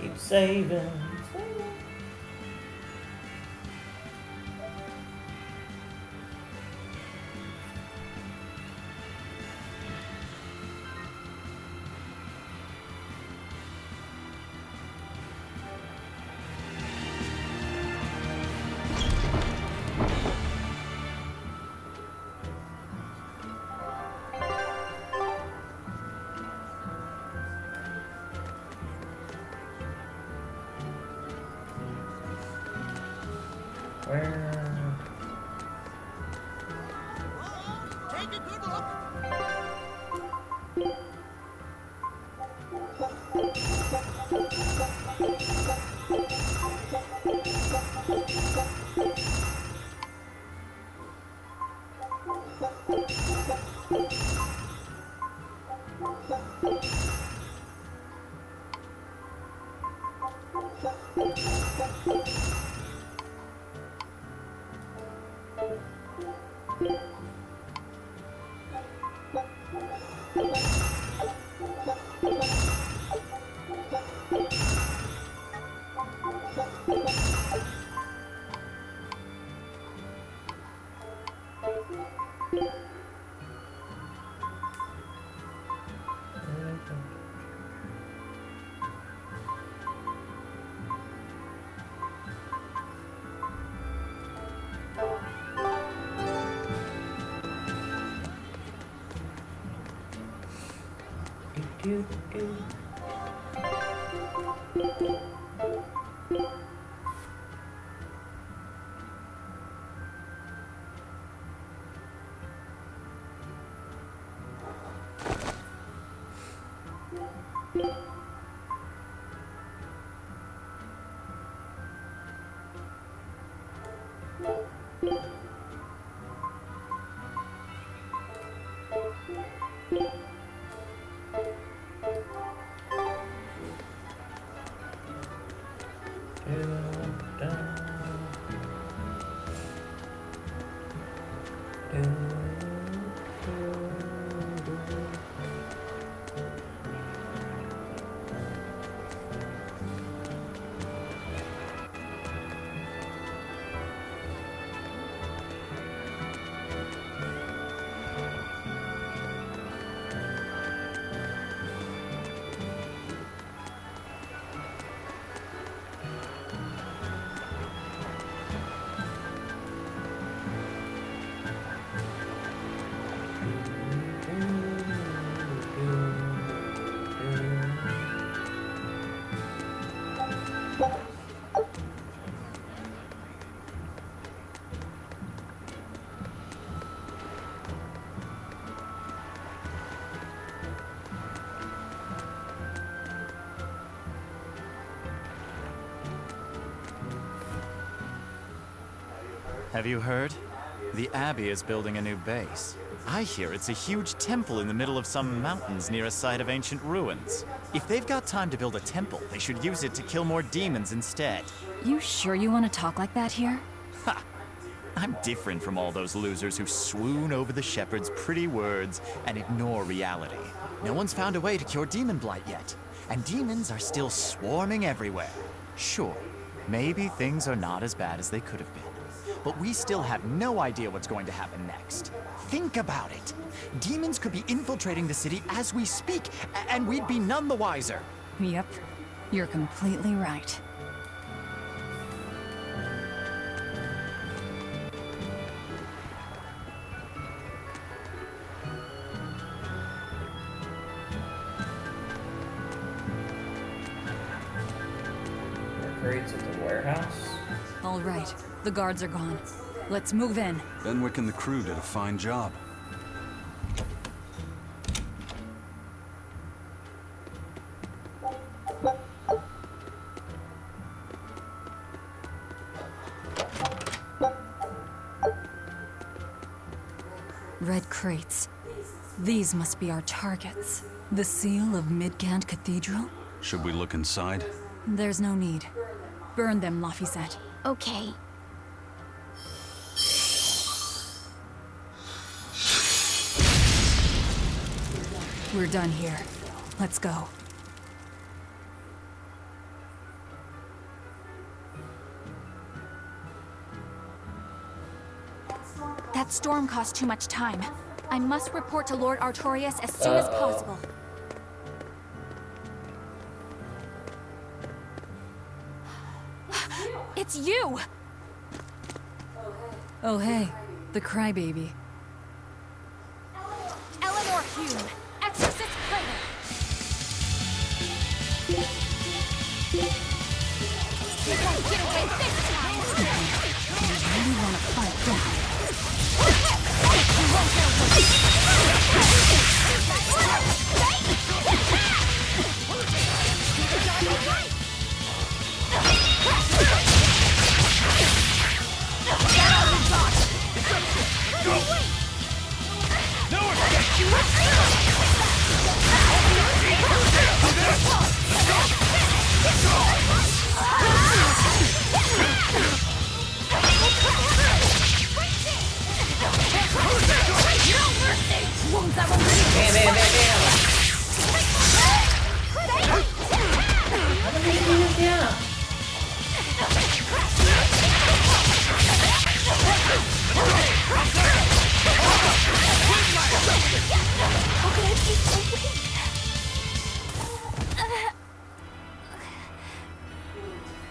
Keep saving. Have you heard? The Abbey is building a new base. I hear it's a huge temple in the middle of some mountains near a site of ancient ruins. If they've got time to build a temple, they should use it to kill more demons instead. You sure you want to talk like that here? Ha! I'm different from all those losers who swoon over the shepherd's pretty words and ignore reality. No one's found a way to cure demon blight yet, and demons are still swarming everywhere. Sure, maybe things are not as bad as they could have been, but we still have no idea what's going to happen next. Think about it. Demons could be infiltrating the city as we speak, and we'd be none the wiser. Yep, you're completely right. Crates at the warehouse? All right, the guards are gone. Let's move in. Benwick and the crew did a fine job. Red crates. These must be our targets. The seal of Midgand Cathedral? Should we look inside? There's no need. Burn them, Laphicet. Okay. We're done here. Let's go. That storm cost too much time. I must report to Lord Artorius as soon as possible. It's you! Oh hey, the crybaby. Eleanor Hume, Exorcist Praetor! You won't get away this time! You really want to fight, don't you? You won't get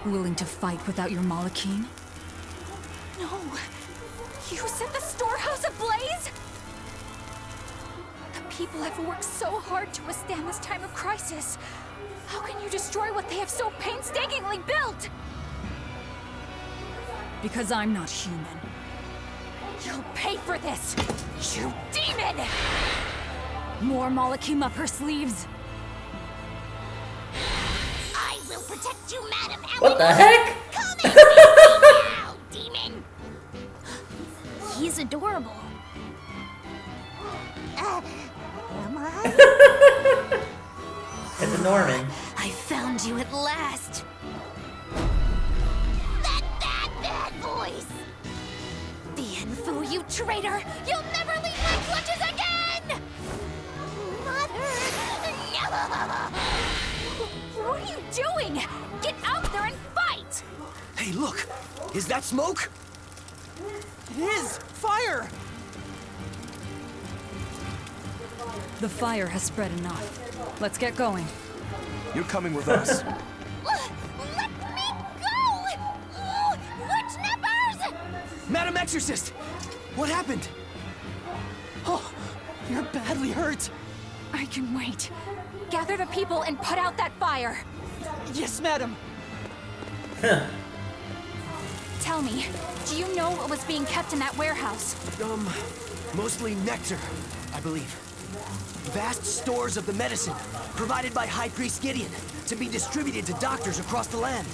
Willing to fight without your Malachine? No! You set the storehouse ablaze? The people have worked so hard to withstand this time of crisis. How can you destroy what they have so painstakingly built? Because I'm not human. You'll pay for this, you demon! More Malachim up her sleeves. I will protect you, Madam What the heck? Come and face me now, demon! He's adorable. Am I? It's a Norman. I found you at last. That voice! Bienfu, you traitor! You'll never leave my clutches again! Mother! No! What are you doing? Get out there and fight! Hey, look! Is that smoke? It is! Fire! The fire has spread enough. Let's get going. You're coming with us. Let me go! Oh, witch nippers! Madam Exorcist! What happened? Oh, you're badly hurt. I can wait. Gather the people and put out that fire. Yes, madam. Tell me, do you know what was being kept in that warehouse? Mostly nectar, I believe. Vast stores of the medicine, provided by High Priest Gideon, to be distributed to doctors across the land.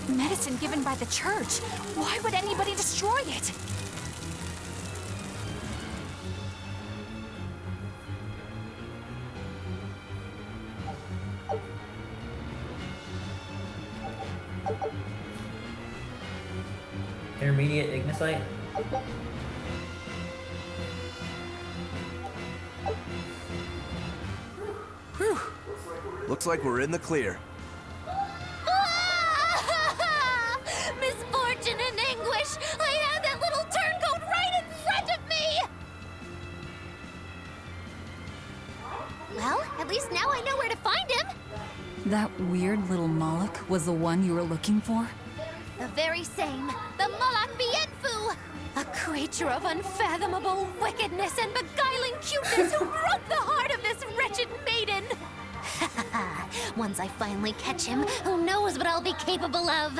Medicine given by the church. Why would anybody destroy it? Intermediate Ignisite? Whew. Looks like we're in the clear. Misfortune and anguish! I had that little turncoat right in front of me! Well, at least now I know where to find him! That weird little Moloch was the one you were looking for? The very same, the Malak Bienfu! A creature of unfathomable wickedness and beguiling cuteness who broke the heart of this wretched maiden! Once I finally catch him, who knows what I'll be capable of?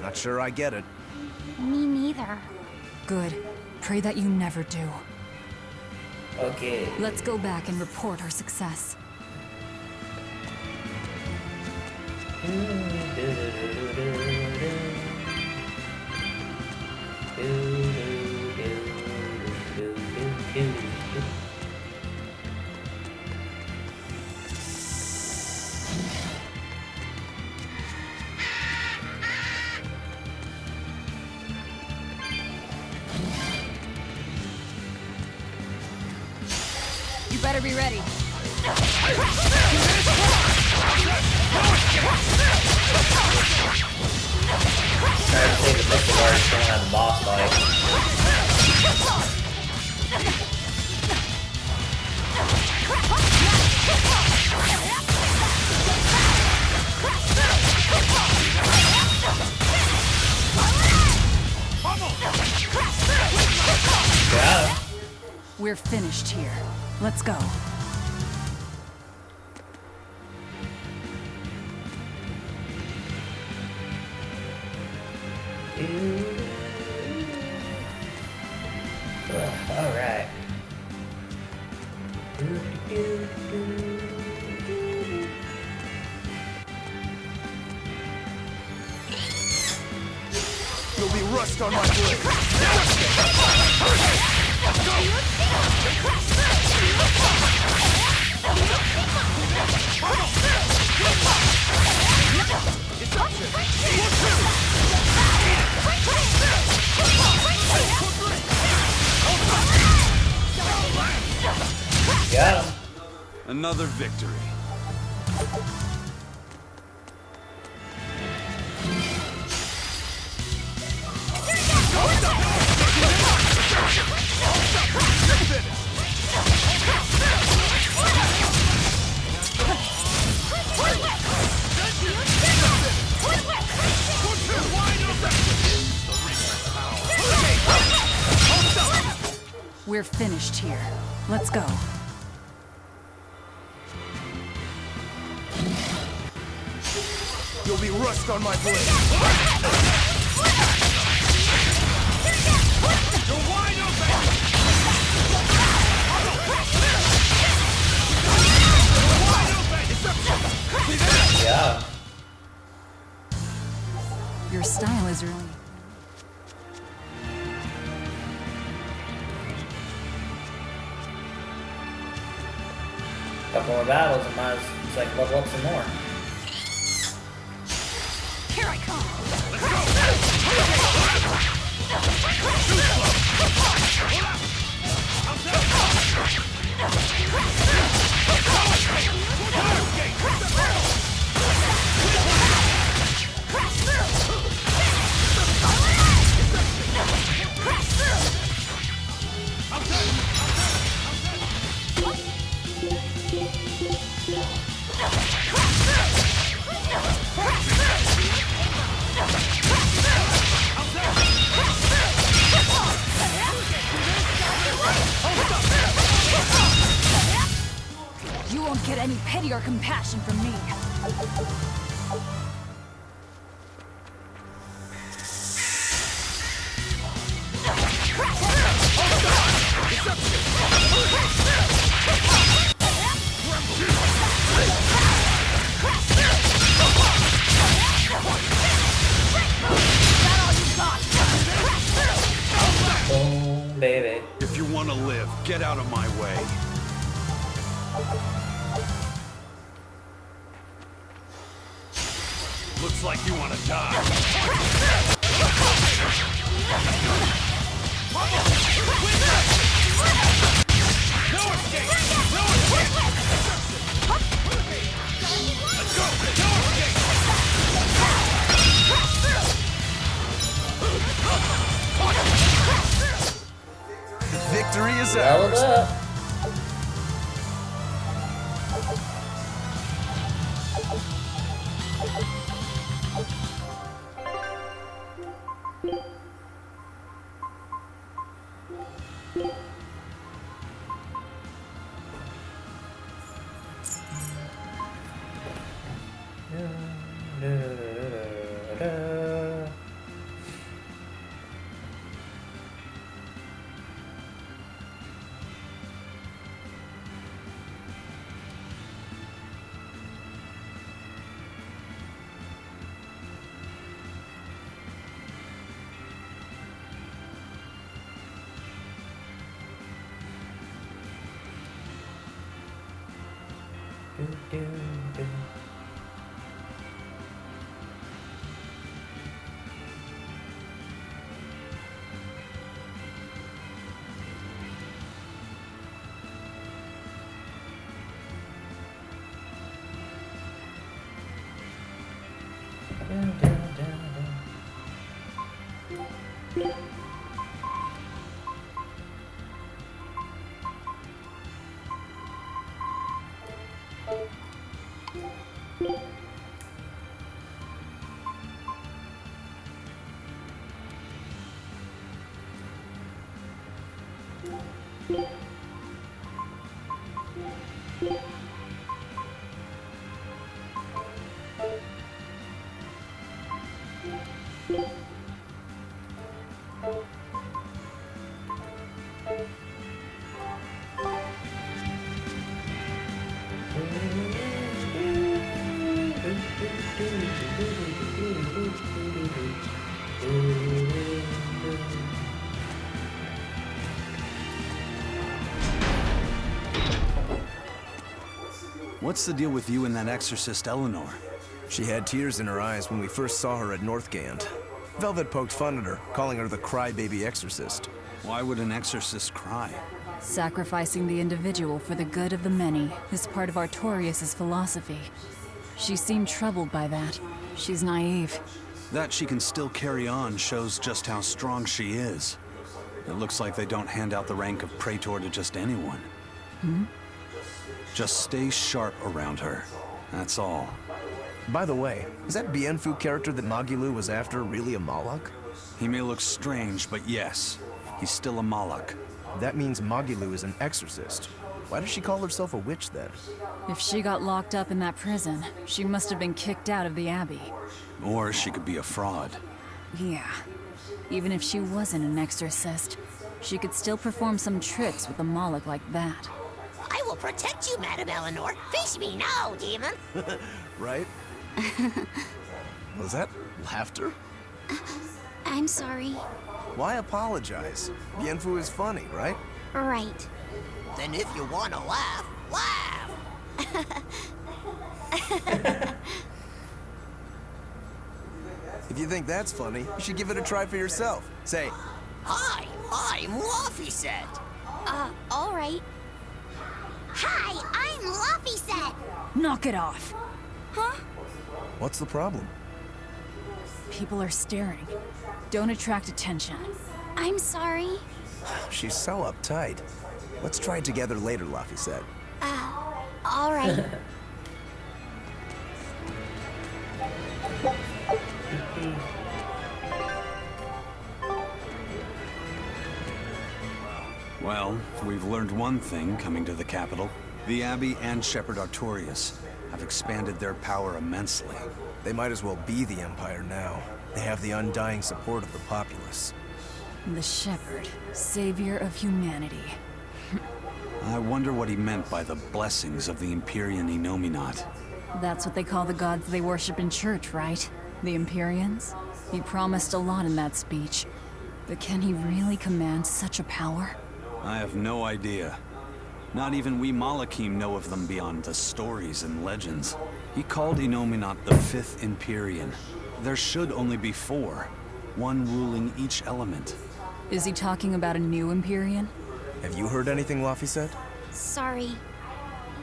Not sure I get it. Me neither. Good. Pray that you never do. Okay. Let's go back and report our success. You better be ready. Try to save the missile guard so we don't have a boss fight. Yeah. We're finished here. Let's go. All right. There'll be rust on my blade. Got him. Another victory. We're finished here. Let's go. You'll be rust on my blade. You're wide open! Yeah. Your style is really... Couple more battles and might as like level up some more. Here I come! You won't get any pity or compassion from me. Boom, baby. If you want to live, get out of my way. Looks like you want to die. No escape! No escape! Let's go! No The victory is Leveled ours. up. What's the deal with you and that exorcist Eleanor? She had tears in her eyes when we first saw her at Northgand. Velvet poked fun at her, calling her the crybaby exorcist. Why would an exorcist cry? Sacrificing the individual for the good of the many is part of Artorias' philosophy. She seemed troubled by that. She's naive. That she can still carry on shows just how strong she is. It looks like they don't hand out the rank of Praetor to just anyone. Hmm? Just stay sharp around her. That's all. By the way, is that Bienfu character that Magilu was after really a Moloch? He may look strange, but yes, he's still a Moloch. That means Magilu is an exorcist. Why does she call herself a witch then? If she got locked up in that prison, she must have been kicked out of the Abbey. Or she could be a fraud. Yeah. Even if she wasn't an exorcist, she could still perform some tricks with a Moloch like that. I will protect you, Madame Eleanor. Face me now, demon. Right? Was that laughter? I'm sorry. Why apologize? Bien Phu is funny, right? Right. Then if you want to laugh, laugh. If you think that's funny, you should give it a try for yourself. Say, Hi, I'm Laufeyset. All right. Hi, I'm Laufeyset. Knock it off. Huh? what's the problem? People are staring. Don't attract attention. I'm sorry. She's so uptight. Let's try it together later, Laufeyset. All right. Well, we've learned one thing coming to the capital. The Abbey and Shepherd Artorias have expanded their power immensely. They might as well be the Empire now. They have the undying support of the populace. The Shepherd, savior of humanity. I wonder what he meant by the blessings of the Empyrean Innominat. That's what they call the gods they worship in church, right? The Empyreans? He promised a lot in that speech. But can he really command such a power? I have no idea. Not even we Malachim know of them beyond the stories and legends. He called Innominat the Fifth Empyrean. There should only be four, one ruling each element. Is he talking about a new Empyrean? Have you heard anything, Laufeyset? Sorry.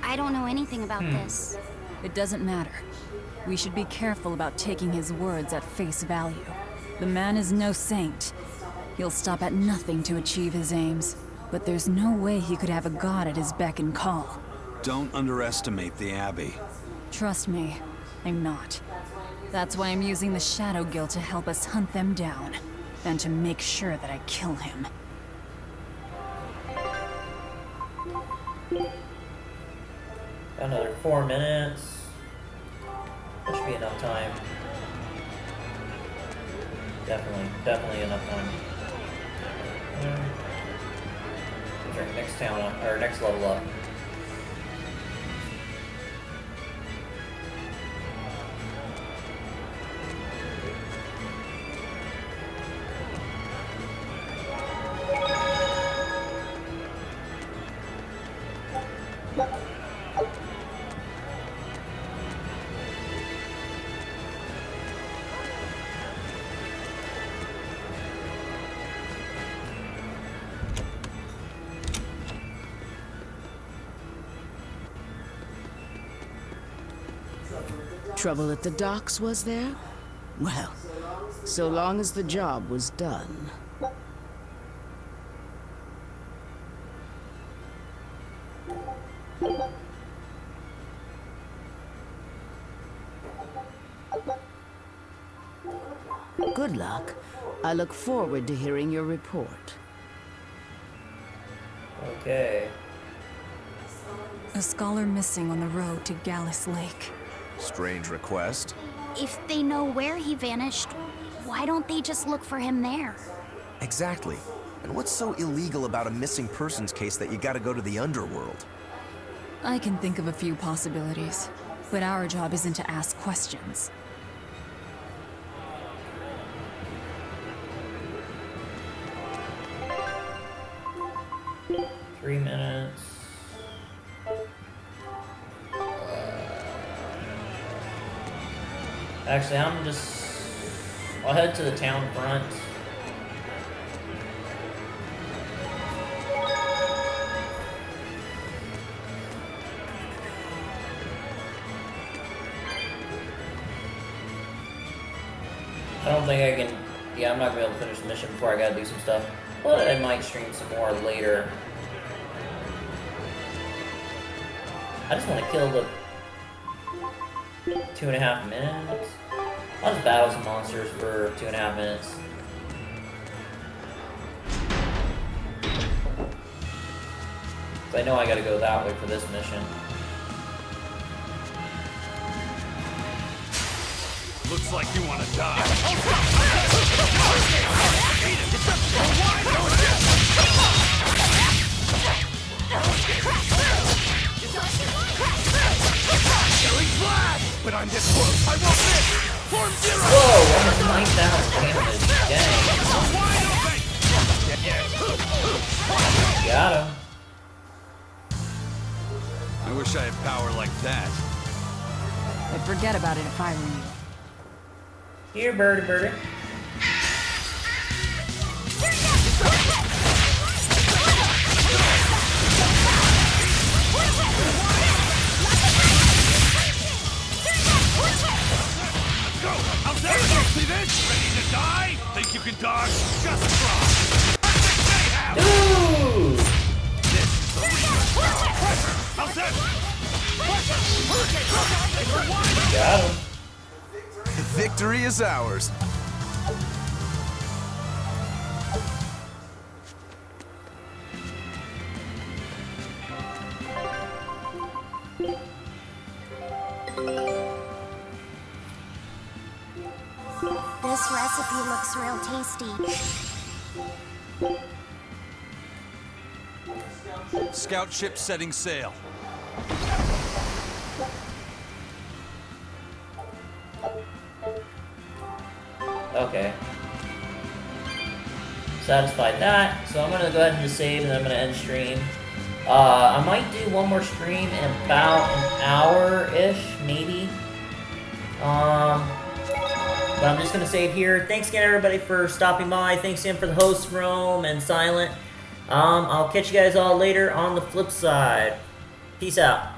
I don't know anything about this. It doesn't matter. We should be careful about taking his words at face value. The man is no saint. He'll stop at nothing to achieve his aims. But there's no way he could have a god at his beck and call. Don't underestimate the Abbey. Trust me, I'm not. That's why I'm using the Shadow Guild to help us hunt them down. And to make sure that I kill him. Another 4 minutes. That should be enough time. Definitely enough time. Next town up, or next level up. Trouble at the docks, was there? Well, so long as the job was done. Good luck. I look forward to hearing your report. Okay. A scholar missing on the road to Gallus Lake. Strange request. If they know where he vanished, why don't they just look for him there? Exactly. And what's so illegal about a missing persons case that you gotta go to the underworld? I can think of a few possibilities, but our job isn't to ask questions. Three minutes. Actually, I'll head to the town front. I don't think I can, yeah, I'm not gonna be able to finish the mission before I gotta do some stuff. But I might stream some more later. I just want to kill the 2.5 minutes. I'll just battle some monsters for 2.5 minutes. I know I gotta go that way for this mission. Looks like you want to die. But I'm this close. I won't miss. Form zero. Whoa, almost 9,000 damage. Dang. Got him. I wish I had power like that. I'd forget about it if I were you. Here, birdie, birdie. Go! How's that? See this? Ready to die? Think you can dodge? Just try. Ooh! This is the real pressure. How's that? Got him. Victory is ours. This recipe looks real tasty. Scout ship setting sail. Okay. Satisfied that, so I'm gonna go ahead and just save and then I'm gonna end stream. I might do one more stream in about an hour-ish, maybe. But I'm just gonna save here. Thanks again everybody for stopping by. Thanks again for the host, Rome and Silent. I'll catch you guys all later on the flip side. Peace out.